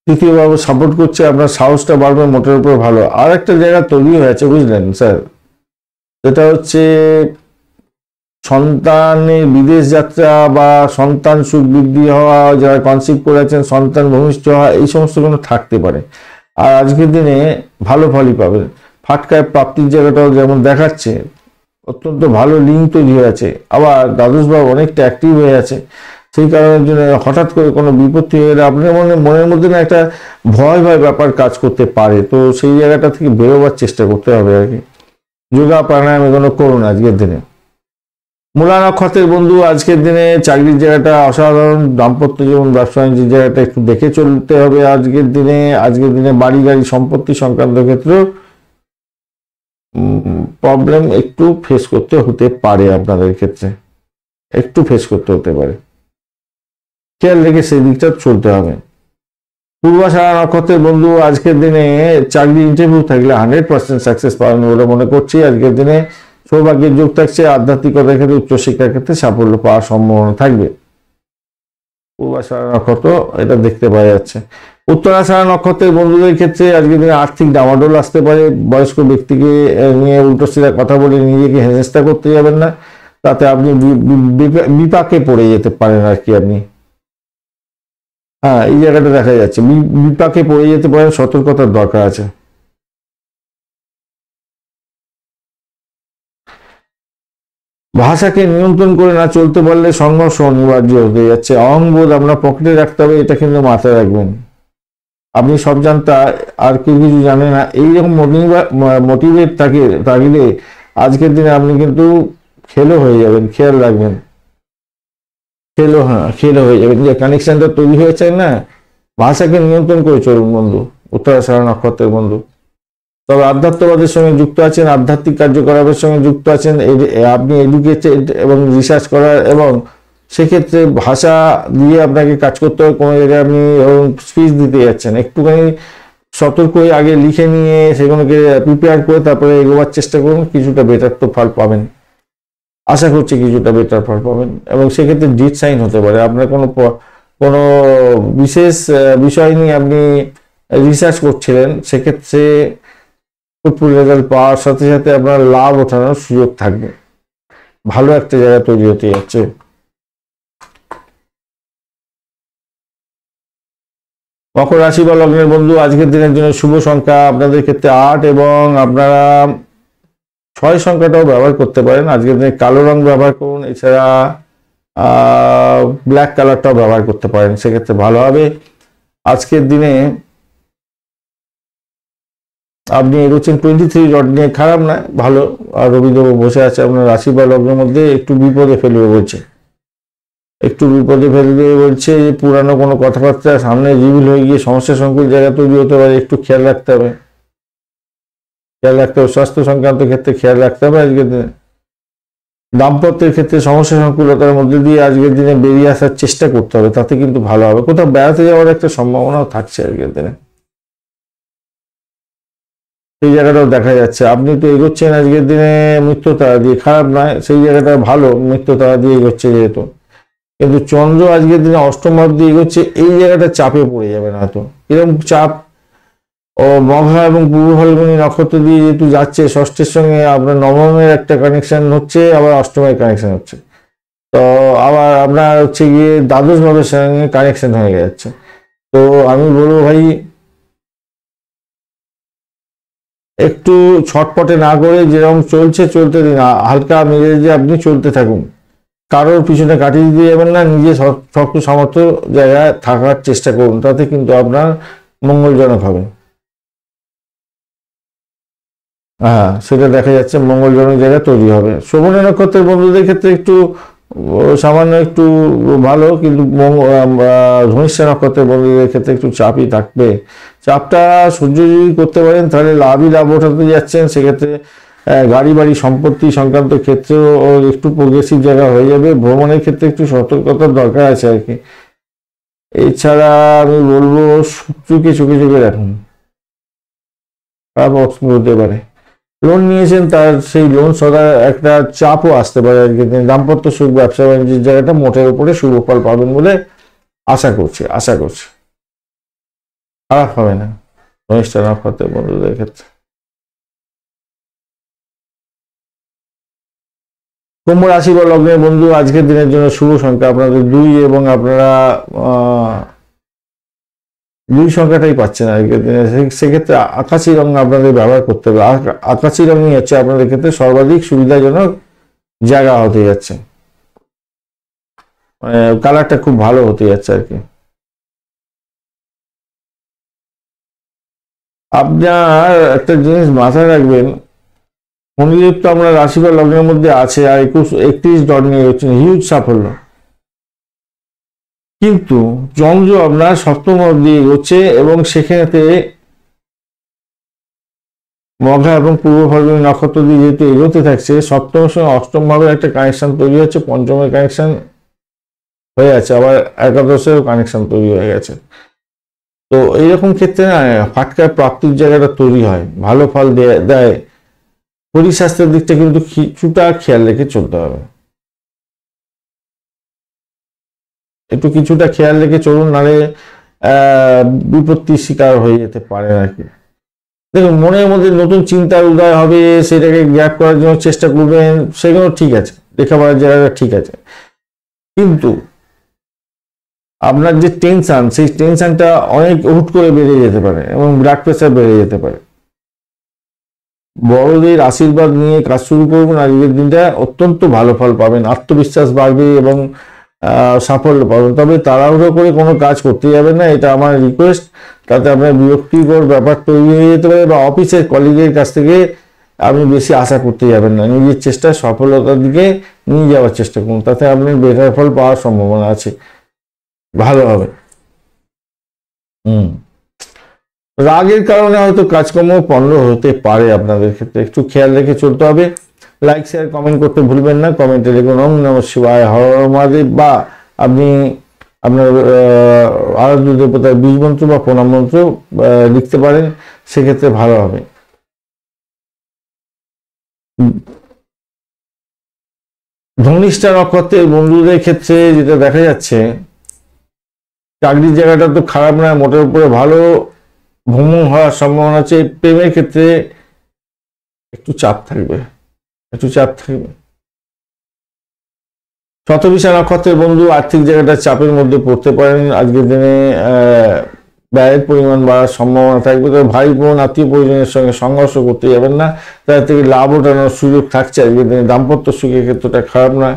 তৃতীয়ভাবে সাপোর্ট করছে, আপনার সাহসটা বাড়বে, মোটের উপর ভালো। আর একটা জায়গা তৈরি হয়েছে বুঝলেন স্যার, যেটা হচ্ছে সন্তানের বিদেশ যাত্রা বা সন্তান সুখ বৃদ্ধি হওয়া, যারা কনসিভ করেছেন সন্তান ভূমিষ্ঠ হওয়া, এই সমস্ত কোনো থাকতে পারে। আর আজকের দিনে ভালো ফলই পাবেন। ফাটকায় প্রাপ্তির জায়গাটাও যেমন দেখাচ্ছে, অত্যন্ত ভালো লিঙ্ক তৈরি হয়েছে। আবার দ্বাদশ ভাব অনেকটা অ্যাক্টিভ হয়ে আছে, সেই কারণের জন্য হঠাৎ করে কোনো বিপত্তি হয়ে গেলে আপনার মনের মধ্যে না একটা ভয় ব্যাপার কাজ করতে পারে। তো সেই জায়গাটা থেকে বেরোবার চেষ্টা করতে হবে আর কি। যোগা প্রাণায়াম এগুলো করুন আজকের দিনে। মূলা নক্ষত্রের বন্ধু, আজকের দিনে চাকরির জায়গাটা অসাধারণ। দাম্পত্য জীবন, ব্যবসা বাণিজ্যের জায়গাটা একটু দেখে চলতে হবে আজকের দিনে বাড়ি গাড়ি সম্পত্তি সংক্রান্ত ক্ষেত্রেও প্রবলেম একটু ফেস করতে হতে পারে, আপনাদের ক্ষেত্রে একটু ফেস করতে হতে পারে, খেয়াল রেখে সেই দিকটা চলতে হবে। পূর্বাষাঢ়া নক্ষত্রের বন্ধু, আজকের দিনে চাকরি ইন্টারভিউ থাকলে 100% সাকসেস পাবেন বলে মনে করছি। আজকের দিনে সৌভাগ্যের যোগ থাকছে, আধ্যাত্মিকতার ক্ষেত্রে উচ্চশিক্ষার ক্ষেত্রে সাফল্য পাওয়ার সম্ভাবনা থাকবে। পূর্বাষাঢ়া নক্ষত্র এটা দেখতে পাওয়া যাচ্ছে। উত্তরাষাঢ়া নক্ষত্রের বন্ধুদের ক্ষেত্রে আজকের দিনে আর্থিক ডামাডোল আসতে পারে। বয়স্ক ব্যক্তিকে নিয়ে উল্টো সিধা কথা বলে নিজেকে হেনস্থা করতে যাবেন না, তাতে আপনি বিপাকে পড়ে যেতে পারেন আর কি আপনি। হ্যাঁ, এই জায়গাটা দেখা যাচ্ছে বিপাকে পড়ে যেতে পারেন, সতর্কতার দরকার আছে। ভাষাকে নিয়ন্ত্রণ করে না চলতে পারলে সংঘর্ষ অনিবার্য হতে যাচ্ছে। অহংবোধ আপনার পকেটে রাখতে হবে, এটা কিন্তু মাথায় রাখবেন। আপনি সব জানতা আর কেউ কিছু জানে না, এইরকম মোটিভেট থাকলে আজকের দিনে আপনি কিন্তু খেলো হয়ে যাবেন, খেয়াল রাখবেন। খেলো হয়ে যাবেন, যে কানেকশনটা তৈরি হয়েছে না। ভাষাকে নিয়ন্ত্রণ করে চলুন বন্ধু, উত্তরাষাঢ়া নক্ষত্রের বন্ধু। তবে আধ্যাত্মবাদের সঙ্গে যুক্ত আছেন, আধ্যাত্মিক কার্যকলাপের সঙ্গে যুক্ত আছেন, আপনি এডুকেটেড এবং রিসার্চ করার, এবং সেক্ষেত্রে ভাষা দিয়ে আপনাকে কাজ করতে হবে। কোনো জায়গায় আপনি স্পিচ দিতে যাচ্ছেন, একটুখানি সতর্ক হয়ে আগে লিখে নিয়ে সেগুলোকে প্রিপেয়ার করে তারপরে এগোবার চেষ্টা করুন, কিছুটা বেটার তো ফল পাবেন, আশা করছি কিছুটা বেটার ফল পাবেন। এবং সেক্ষেত্রে ডিট সাইন হতে পারে। আপনার কোনো বিশেষ বিষয় নিয়ে আপনি রিসার্চ করছিলেন, সেক্ষেত্রে ফুল রেজাল্ট পাওয়ার সাথে সাথে আপনার লাভ ওঠানোর সুযোগ থাকবে, ভালো একটা জায়গা তৈরি হতে যাচ্ছে। মকর রাশি বা লগ্নের বন্ধু, আজকের দিনের জন্য শুভ সংখ্যা আপনাদের ক্ষেত্রে 8 এবং আপনারা 6 সংখ্যাটাও ব্যবহার করতে পারেন। আজকের দিনে কালো রং ব্যবহার করুন, এছাড়া ব্ল্যাক কালারটাও ব্যবহার করতে পারেন, সেক্ষেত্রে ভালো হবে। আজকের দিনে আপনি এগোচ্ছেন 23 রড নিয়ে, খারাপ না, ভালো। আর রবিদেব বসে আছে আপনার রাশি বা লগ্নের মধ্যে, একটু বিপদে ফেলবে বলছে, যে পুরানো কোনো কথাবার্তা সামনে রিভিল হয়ে গিয়ে সমস্যা সংকুল জায়গা তৈরি হতে পারে, একটু খেয়াল রাখতে হবে। স্বাস্থ্য সংক্রান্ত ক্ষেত্রে খেয়াল রাখতে হবে আজকের দিনে। দাম্পত্যের ক্ষেত্রে সমস্যা সংকুলতার মধ্যে দিয়ে আজকের দিনে বেরিয়ে আসার চেষ্টা করতে হবে, তাতে কিন্তু ভালো হবে। কোথাও বেড়াতে যাওয়ার একটা সম্ভাবনাও থাকছে আজকের দিনে, সেই জায়গাটাও দেখা যাচ্ছে। আপনি তো এগোচ্ছেন আজকের দিনে মৃত্যু তারা দিয়ে, খারাপ নয়, সেই জায়গাটা ভালো, মৃত্যু তারা দিয়ে এগোচ্ছে যেহেতু। কিন্তু চন্দ্র আজকের দিনে অষ্টম ভাব দিয়ে এগোচ্ছে, এই জায়গাটা চাপে পড়ে যাবেন হয়তো। এরকম চাপ ও মঘা এবং পূর্ব ফাল্গুনী নক্ষত্র দিয়ে যেহেতু যাচ্ছে, ষষ্ঠের সঙ্গে আপনার নবমের একটা কানেকশন হচ্ছে, আবার অষ্টমের কানেকশন হচ্ছে, তো আবার আপনার হচ্ছে গিয়ে দ্বাদশ ভাবের সঙ্গে কানেকশন হয়ে যাচ্ছে। তো আমি বলবো ভাই, একটু ছটপটে না করে যেরকম চলছে চলতে দিন, হালকা মেজাজে আপনি চলতে থাকুন, কারোর পিছনে কাটিয়ে দিতে যাবেন না, নিজে শক্ত সামর্থ্য জায়গায় থাকার চেষ্টা করুন, তাতে কিন্তু আপনার মঙ্গলজনক হবে। হ্যাঁ, সেটা দেখা যাচ্ছে মঙ্গলজনক জায়গা তৈরি হবে। শ্রবণী নক্ষত্রের বন্ধুদের ক্ষেত্রে একটু সামান্য একটু ভালো, কিন্তু ধনিষ্ঠা নক্ষত্রের বন্ধুদের ক্ষেত্রে একটু চাপই থাকবে। চাপটা সহ্য যদি করতে পারেন তাহলে লাভই লাভ ওঠাতে যাচ্ছেন। সেক্ষেত্রে গাড়ি বাড়ি সম্পত্তি সংক্রান্ত ক্ষেত্রেও একটু প্রোগ্রেসিভ জায়গা হয়ে যাবে। ভ্রমণের ক্ষেত্রে একটু সতর্কতার দরকার আছে আর কি। এছাড়া আমি বলবো শত্রুকে চোখে চোখে রাখুন, খারাপ অপশন হতে পারে। লোন নিয়েছেন, তার সেই লোন সদা একটা চাপও আসতে পারে আর কি। দাম্পত্য সুখ, ব্যবসা বাণিজ্যের জায়গাটা মোটের উপরে শুভ ফল পাবেন বলে আশা করছি। খারাপ হবে না ধনিষ্ঠা নক্ষত্রের বন্ধুদের ক্ষেত্রে। কুম্ভ রাশি বা লগ্নের বন্ধু, আজকের দিনের জন্য শুভ সংখ্যা আপনাদের 2 এবং আপনারা 2 সংখ্যাটাই পাচ্ছেন আজকের দিনে। সেক্ষেত্রে আকাশি রং আপনাদের ব্যবহার করতে হবে। আকাশি রঙই হচ্ছে আপনাদের ক্ষেত্রে সর্বাধিক সুবিধাজনক জায়গা হতে যাচ্ছে, মানে কালারটা খুব ভালো হতে যাচ্ছে আর কি। আপনার একটা জিনিস মাথায় রাখবেন, শনিদেব তো আমরা রাশি বা লগ্নের মধ্যে আছে, আর 31 ডট নিয়ে হচ্ছেন হিউজ সাফল্য, কিন্তু চন্দ্র আপনার সপ্তম ভাব দিয়ে এগোচ্ছে এবং সেখানে মঘা এবং পূর্ব ফাল্গুনী নক্ষত্র দিয়ে যেহেতু এগোতে থাকছে, সপ্তমের সঙ্গে অষ্টম ভাবের একটা কানেকশন তৈরি হচ্ছে, পঞ্চমের কানেকশন হয়ে আছে, আবার একাদশেরও কানেকশন তৈরি হয়ে গেছে। তো এইরকম ক্ষেত্রে না ফাটকার প্রাপ্তির জায়গাটা তৈরি হয়, ভালো ফল দেয়। শরীর স্বাস্থ্যের দিকটা কিন্তু কিছুটা খেয়াল রেখে চলতে হবে, কিছুটা খেয়াল রেখে চলুন, নাহলে বিপত্তির শিকার হয়ে যেতে পারে আর কি। দেখুন, মনের মধ্যে নতুন চিন্তার উদয় হবে, সেটাকে গ্র্যাব করার জন্য চেষ্টা করবেন, সেগুলো ঠিক আছে, লেখাপড়ার জায়গাটা ঠিক আছে, কিন্তু আপনার যে টেনশন, সেই টেনশনটা অনেক হুট করে বেড়ে যেতে পারে এবং ব্লাড প্রেশার বেড়ে যেতে পারে। বড়দের আশীর্বাদ নিয়ে কাজ শুরু করবেন, আজকের দিনটা অত্যন্ত ভালো ফল পাবেন, আত্মবিশ্বাস বাড়বে এবং সাফল্য পাবেন। তবে তাড়াহুড়ো করে কোনো কাজ করতে যাবেন না, এটা আমার রিকোয়েস্ট। তাতে আপনার বিরক্তিকর ব্যাপার তৈরি হয়ে যেতে পারে, বা অফিসের কলিগের কাছ থেকে আপনি বেশি আশা করতে যাবেন না। নিজের চেষ্টায় সফলতার দিকে নিয়ে যাওয়ার চেষ্টা করুন, তাতে আপনি বেটার ফল পাওয়ার সম্ভাবনা আছে, ভালো হবে। রাগের কারণে হয়তো কাজকর্ম পণ্ড হতে পারে, আপনাদের ক্ষেত্রে একটু খেয়াল রেখে চলতে হবে। লাইক শেয়ার কমেন্ট করতে ভুলবেন না। কমেন্টে লিখুন ওম নমঃ শিবায়, হর হর মহাদেব, বা আপনি আপনার আরাধ্য দেবতার বীজ মন্ত্র বা প্রণাম মন্ত্র লিখতে পারেন, সেক্ষেত্রে ভালো হবে। ধনিষ্ঠা নক্ষত্রের বন্ধুদের ক্ষেত্রে যেটা দেখা যাচ্ছে, চাকরির জায়গাটা তো খারাপ নয়, মোটের উপরে ভালো, ভ্রমণ হওয়ার সম্ভাবনা আছে। প্রেমের ক্ষেত্রে একটু চাপ থাকবে। শতবিশা নক্ষত্রের বন্ধু, আর্থিক জায়গাটা চাপের মধ্যে পড়তে পারেন আজকের দিনে, ব্যয়ের পরিমাণ বাড়ার সম্ভাবনা থাকবে। তবে ভাই বোন আত্মীয় পরিজনের সঙ্গে সংঘর্ষ করতে যাবেন না, তার থেকে লাভ ওঠানোর সুযোগ থাকছে আজকের দিনে। দাম্পত্য সুখের ক্ষেত্রটা খারাপ নয়,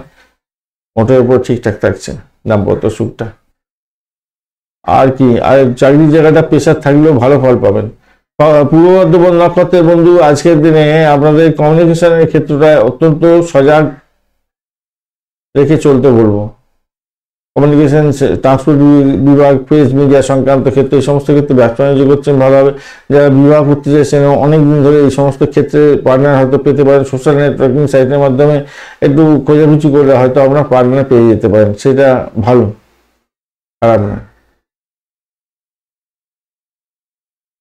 মোটের উপর ঠিকঠাক থাকছে দাম্পত্য সুখটা। আর কি, আর চাকরির জায়গাটা প্রেশার থাকলেও ভালো ফল পাবেন। পূর্ব বর্ধমান নক্ষত্রের বন্ধু, আজকের দিনে আপনাদের কমিউনিকেশনের ক্ষেত্রটা অত্যন্ত সজাগ রেখে চলতে বলবো। কমিউনিকেশন, ট্রান্সপোর্ট বিভাগ, প্রেস মিডিয়া সংক্রান্ত ক্ষেত্রে, এই সমস্ত ক্ষেত্রে ব্যবসা বাণিজ্য করছেন ভালো হবে। যারা বিবাহ করতে চাইছেন অনেকদিন ধরে, এই সমস্ত ক্ষেত্রে পার্টনার হয়তো পেতে পারেন। সোশ্যাল নেটওয়ার্কিং সাইটের মাধ্যমে একটু খোঁজাখুঁজি করলে হয়তো আপনার পার্টনার পেয়ে যেতে পারেন, সেটা ভালো, খারাপ না।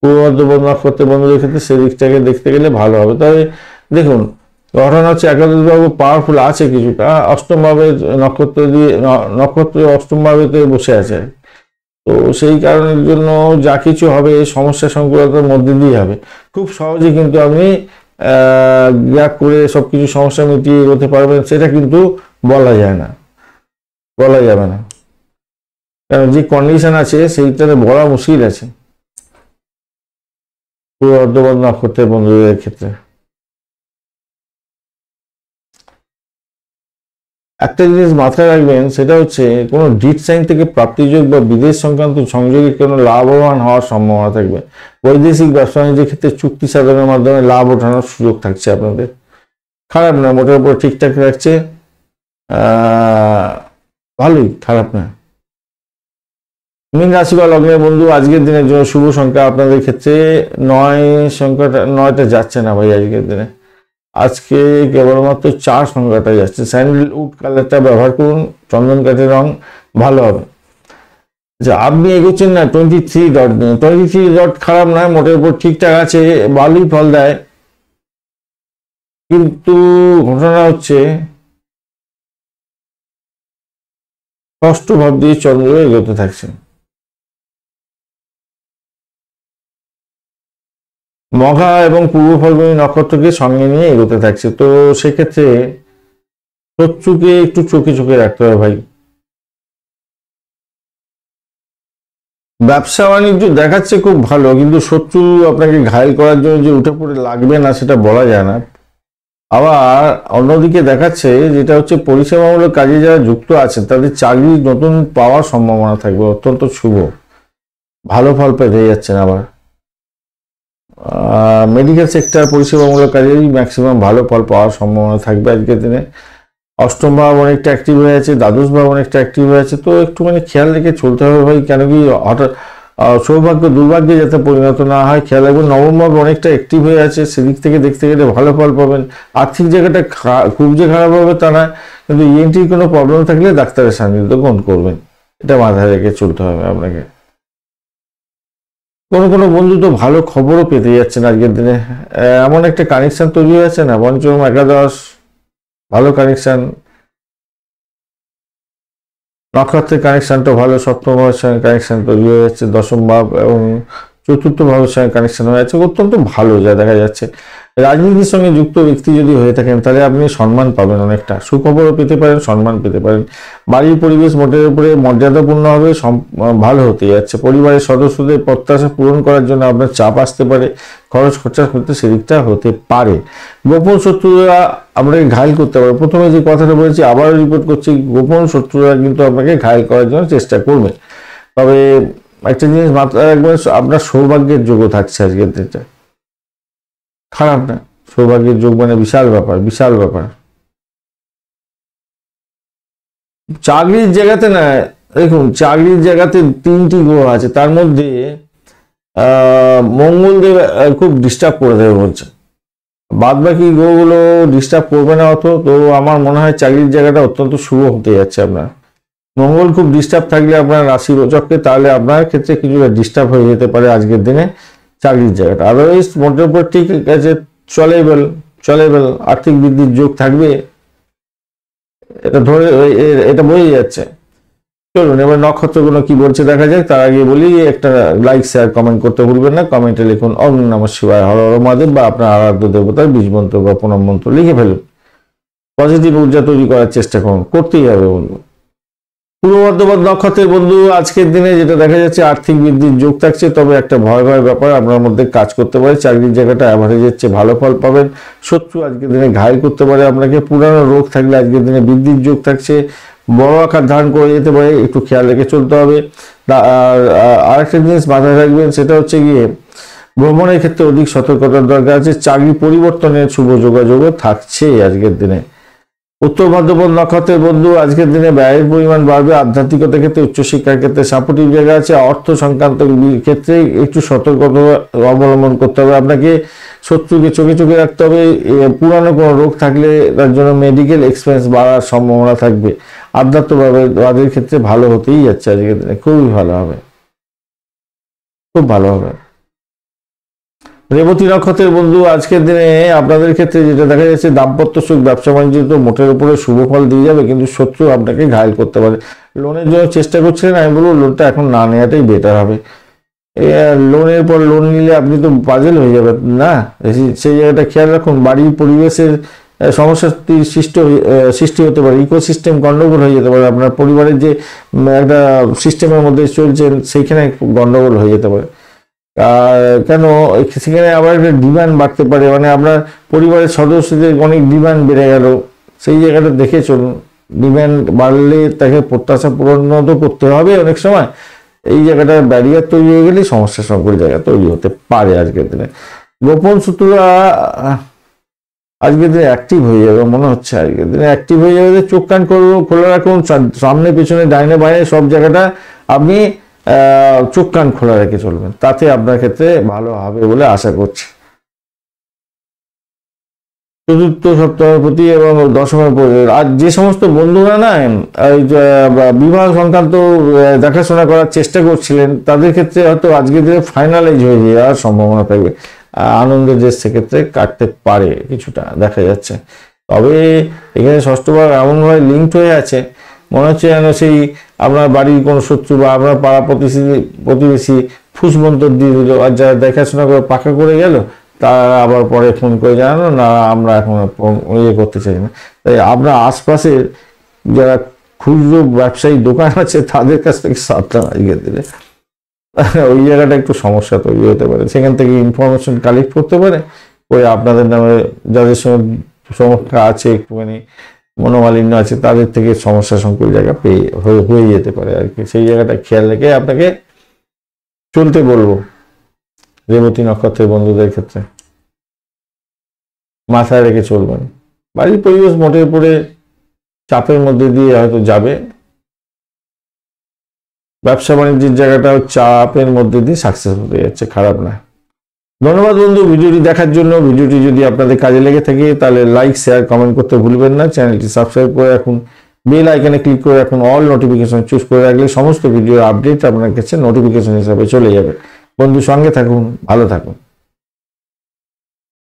পূর্ব বর্ধমান নক্ষত্রের বন্ধুদের ক্ষেত্রে সেদিকটাকে দেখতে গেলে ভালো হবে। তবে দেখুন, ঘটনা হচ্ছে একাদশ ভাবে পাওয়ারফুল আছে কিছুটা, অষ্টম ভাবে নক্ষত্র দিয়ে নক্ষত্র অষ্টম ভাবেতে বসে আছে। তো সেই কারণের জন্য যা কিছু হবে সমস্যা সংকুলতার মধ্যে দিয়ে হবে। খুব সহজে কিন্তু আপনি গ্যাপ করে সবকিছু সমস্যা মিটিয়ে এগোতে পারবেন সেটা কিন্তু বলা যায় না, বলা যাবে না, কারণ যে কন্ডিশন আছে সেইটাতে বলা মুশকিল আছে পুরো অর্ধবদ নক্ষত্রের বন্ধুদের ক্ষেত্রে। একটা জিনিস মাথায় রাখবেন, সেটা হচ্ছে কোনো ডিট সাইন থেকে প্রাপ্তিযোগ বা বিদেশ সংক্রান্ত সংযোগে কোনো লাভবান হওয়ার সম্ভাবনা থাকবে। বৈদেশিক ব্যবসা বাণিজ্যের ক্ষেত্রে চুক্তি সাধনের মাধ্যমে লাভ ওঠানোর সুযোগ থাকছে আপনাদের। খারাপ না, মোটের উপর ঠিকঠাক রাখছে, ভালোই, খারাপ না। মীন রাশি বা লগ্নের বন্ধু আজকের দিনের জন্য শুভ সংখ্যা আপনাদের ক্ষেত্রে 9 সংখ্যাটা, 9টা যাচ্ছে না ভাই আজকের দিনে। আজকে কেবলমাত্র 4 সংখ্যাটা যাচ্ছে। স্যান্ডেলউড কালারটা ব্যবহার করুন, চন্দন কাঠের রং ভালো হবে। আচ্ছা, আপনি এগোচ্ছেন না 23 ডট নিয়ে। 23 ডট খারাপ নয়, মোটের উপর ঠিকঠাক আছে, ভালোই ফল দেয়, কিন্তু ঘটনা হচ্ছে ষষ্ঠ ভাব দিয়ে চন্দ্র এগোতে থাকছে। মঘা এবং পূর্ব ফাল্গুনী নক্ষত্রকে সঙ্গে নিয়ে এগোতে থাকছে। তো সেক্ষেত্রে শত্রুকে একটু চোখে চোখে রাখতে হবে ভাই। ব্যবসা বাণিজ্য দেখাচ্ছে খুব ভালো, কিন্তু শত্রু আপনাকে ঘায়েল করার জন্য যে উঠে পড়ে লাগবে না সেটা বলা যায় না। আবার অন্যদিকে দেখাচ্ছে যেটা হচ্ছে পরিষেবামূলক কাজে যারা যুক্ত আছেন তাদের চাকরি নতুন পাওয়ার সম্ভাবনা থাকবে, অত্যন্ত শুভ, ভালো ফল পেতে যাচ্ছেন। আবার মেডিকেল সেক্টর পরিষেবামূলক কাজেই ম্যাক্সিমাম ভালো ফল পাওয়ার সম্ভাবনা থাকবে আজকের দিনে। অষ্টম ভাব অনেকটা অ্যাক্টিভ হয়ে আছে, দ্বাদশ ভাব অনেকটা অ্যাক্টিভ হয়ে আছে, তো একটুখানি খেয়াল রেখে চলতে হবে ভাই, কেন কি হঠাৎ সৌভাগ্য দুর্ভাগ্যে যাতে পরিণত না হয় খেয়াল রাখবেন। নবম ভাব অনেকটা অ্যাক্টিভ হয়ে আছে, সেদিক থেকে দেখতে গেলে ভালো ফল পাবেন। আর্থিক জায়গাটা খুব যে খারাপ হবে তা না, কিন্তু ইএনটির কোনো প্রবলেম থাকলে ডাক্তারের সান্নিধ্য গ্রহণ করবেন, এটা মাথায় রেখে চলতে হবে আপনাকে। কোনো কোনো বন্ধু তো ভালো খবরও পেতে যাচ্ছেন আজকের দিনে, এমন একটা কানেকশন তৈরি হয়েছে না, পঞ্চম একাদশ ভালো কানেকশন, নক্ষত্রের কানেকশনটা ভালো, সপ্তম ভাবের সঙ্গে কানেকশন তৈরি হয়ে যাচ্ছে, দশম ভাব এবং চতুর্থ ভাবের সঙ্গে কানেকশন হয়ে যাচ্ছে, অত্যন্ত ভালো যা দেখা যাচ্ছে। রাজনীতির সঙ্গে যুক্ত ব্যক্তি যদি হয়ে থাকেন তাহলে আপনি সম্মান পাবেন, অনেকটা সুখবরও পেতে পারেন, সম্মান পেতে পারেন। বাড়ির পরিবেশ মোটের উপরে মর্যাদাপূর্ণ হবে, ভালো হতে যাচ্ছে। পরিবারের সদস্যদের প্রত্যাশা পূরণ করার জন্য আপনার চাপ আসতে পারে, খরচ খরচা করতে সেদিকটা হতে পারে। গোপন শত্রুরা আপনাকে ঘায়েল করতে পারে। প্রথমে যে কথাটা বলেছি আবারও রিপোর্ট করছি, গোপন শত্রুরা কিন্তু আপনাকে ঘায়েল করার জন্য চেষ্টা করবে। তবে একটা জিনিস মাথায় রাখবেন, আপনার সৌভাগ্যের যোগও থাকছে আজকের দিনটা, খারাপ না। সৌভাগ্যের যোগ মানে বিশাল ব্যাপার, বিশাল ব্যাপার। চাকরির জায়গাতে না, দেখুন চাকরির জায়গাতে 3টি গ্রহ আছে, তার মধ্যে মঙ্গলদেব খুব ডিস্টার্ব করে দেবে বলছে, বাদ বাকি গ্রহগুলো ডিস্টার্ব করবে না অত। তো আমার মনে হয় চাকরির জায়গাটা অত্যন্ত শুভ হতে যাচ্ছে আপনার। মঙ্গল খুব ডিস্টার্ব থাকলে আপনার রাশি রোচককে, তাহলে আপনার ক্ষেত্রে কিছুটা ডিস্টার্ব হয়ে যেতে পারে আজকের দিনে চাকরির জায়গাটা। আদারওয়াইজ মোটের উপর ঠিক আছে, চলেবেল আর্থিক বৃদ্ধির যোগ থাকবে, এটা ধরে এটা বোঝা যাচ্ছে। চলুন এবার নক্ষত্রগুলো কি বলছে দেখা যাক। তার আগে বলি একটা লাইক শেয়ার কমেন্ট করতে ভুলবেন না। কমেন্টে লিখুন ওম নমঃ শিবায়, হর হর মহাদেব, বা আপনার আরাধ্য দেবতার বীজ মন্ত্র বা প্রণাম মন্ত্র লিখে ফেলুন। পজিটিভ ঊর্জা তৈরি করার চেষ্টা করুন, করতেই হবে বন্ধু। পূর্ব বর্ধমান নক্ষত্রের বন্ধু আজকের দিনে যেটা দেখা যাচ্ছে আর্থিক বৃদ্ধির যোগ থাকছে, তবে একটা ভয় ব্যাপার আপনার মধ্যে কাজ করতে পারে। চাকরির জায়গাটা অ্যাভারেজের চেয়ে ভালো ফল পাবেন। শত্রু আজকের দিনে ঘায়েল করতে পারে আপনাকে। পুরানো রোগ থাকলে আজকের দিনে বৃদ্ধির যোগ থাকছে, বড় আকার ধারণ করে যেতে পারে, একটু খেয়াল রেখে চলতে হবে। আর আরেকটা জিনিস মাথায় রাখবেন, সেটা হচ্ছে গিয়ে ভ্রমণের ক্ষেত্রে অধিক সতর্কতার দরকার আছে। চাকরি পরিবর্তনের শুভ যোগাযোগও থাকছে আজকের দিনে। উত্তর ভাদ্রপদ নক্ষত্রের বন্ধু আজকের দিনে ব্যয়ের পরিমাণ বাড়বে। আধ্যাত্মিকতার ক্ষেত্রে, উচ্চশিক্ষার ক্ষেত্রে সাপোর্টিভ জায়গা আছে। অর্থ সংক্রান্ত ক্ষেত্রে একটু সতর্কতা অবলম্বন করতে হবে আপনাকে। শত্রুকে চোখে চোখে রাখতে হবে। পুরানো কোনো রোগ থাকলে তার জন্য মেডিকেল এক্সপেন্স বাড়ার সম্ভাবনা থাকবে। আধ্যাত্মবাদের ক্ষেত্রে ভালো হতেই যাচ্ছে আজকের দিনে, খুবই ভালো হবে, খুব ভালো হবে। রেবতী নক্ষত্রের বন্ধু, আজকের দিনে আপনাদের ক্ষেত্রে যেটা দেখা যাচ্ছে, দাম্পত্য সুখ, ব্যবসা বাণিজ্য তো মোটের উপরে শুভ ফল দিয়ে যাবে, কিন্তু শত্রু আপনাকে ঘায়েল করতে পারে। লোনের জন্য চেষ্টা করছিলেন, আমি বলবো লোনটা এখন না নেওয়াটাই বেটার হবে। লোনের পর লোন নিলে আপনি তো পাজেল হয়ে যাবেন না, সেই জায়গাটা খেয়াল রাখুন। বাড়ির পরিবেশের সমস্যা সৃষ্টি হতে পারে, ইকোসিস্টেম গন্ডগোল হয়ে যেতে পারে, আপনার পরিবারের যে একটা সিস্টেমের মধ্যে চলছেন সেইখানে গন্ডগোল হয়ে যেতে পারে। কেন সেখানে আবার একটা ডিমান্ড বাড়তে পারে, মানে আপনার পরিবারের সদস্যদের অনেক ডিমান্ড বেড়ে গেল, সেই জায়গাটা দেখে চলুন। ডিমান্ড বাড়লে তাকে প্রত্যাশা পূরণ তো করতে হবে অনেক সময়, এই জায়গাটা ব্যারিয়ার তৈরি হয়ে গেলেই সমস্যা সংকুল জায়গা তৈরি হতে পারে। আজকের দিনে গোপন শত্রুরা আজকের দিনে অ্যাক্টিভ হয়ে যাবে, মনে হচ্ছে আজকের দিনে অ্যাক্টিভ হয়ে যাবে। চোখ কান খোলা রাখুন, সামনে পেছনে ডাইনে বাইরে সব জায়গাটা আপনি চোখ কান খোলা রেখে চলবেন, তাতে আপনার ক্ষেত্রে ভালো হবে বলে আশা করছি। চতুর্থ সপ্তাহের প্রতি এবং দশমের প্রতি আজ যে সমস্ত বন্ধুরা না বিবাহ সংক্রান্ত দেখাশোনা করার চেষ্টা করছিলেন, তাদের ক্ষেত্রে হয়তো আজকের দিনে ফাইনালাইজ হয়ে যাওয়ার সম্ভাবনা থাকবে। আনন্দের যে সেক্ষেত্রে কাটতে পারে কিছুটা দেখা যাচ্ছে। তবে এখানে ষষ্ঠবার এমনভাবে লিঙ্কড হয়ে আছে, মনে হচ্ছে যেন সেই আপনার বাড়ির কোনো শত্রু বা আপনার পাড়া প্রতিবেশী ফুসমন্তর দিয়ে দিল, আর যারা দেখাশোনা করে পাকা করে গেল তারা আবার পরে ফোন করে জানানো না আমরা এখন ইয়ে করতে চাই না। তাই আপনার আশপাশের যারা খুচরো ব্যবসায়ী দোকান আছে তাদের কাছ থেকে সাবধান আজকের দিনে, ওই জায়গাটা একটু সমস্যা তৈরি হতে পারে। সেখান থেকে ইনফরমেশন কালেক্ট করতে পারে, ওই আপনাদের নামে যাদের সঙ্গে সমস্যা আছে, একটুখানি মনোমালিন্য আছে, তাদের থেকে সমস্যা সংকুল জায়গা হয়ে যেতে পারে আর কি। সেই জায়গাটা খেয়াল রেখে আপনাকে চলতে বলবো রেবতী নক্ষত্রের বন্ধুদের ক্ষেত্রে, মাথায় রেখে চলবেন। বাড়ির পরিবেশ মোটের উপরে চাপের মধ্যে দিয়ে হয়তো যাবে, ব্যবসা বাণিজ্যের জায়গাটাও চাপের মধ্যে দিয়ে সাকসেস হতে যাচ্ছে, খারাপ না। ধন্যবাদ বন্ধু ভিডিওটি দেখার জন্য। ভিডিওটি যদি আপনাদের কাজে লেগে থাকে তাহলে লাইক, শেয়ার, কমেন্ট করতে ভুলবেন না। চ্যানেলটি সাবস্ক্রাইব করে রাখুন, বেল আইকনে ক্লিক করে রাখুন, অল নোটিফিকেশন চুজ করে রাখলে সমস্ত ভিডিওর আপডেট আপনার কাছে নোটিফিকেশন হিসাবে চলে যাবে। বন্ধু সঙ্গে থাকুন, ভালো থাকুন।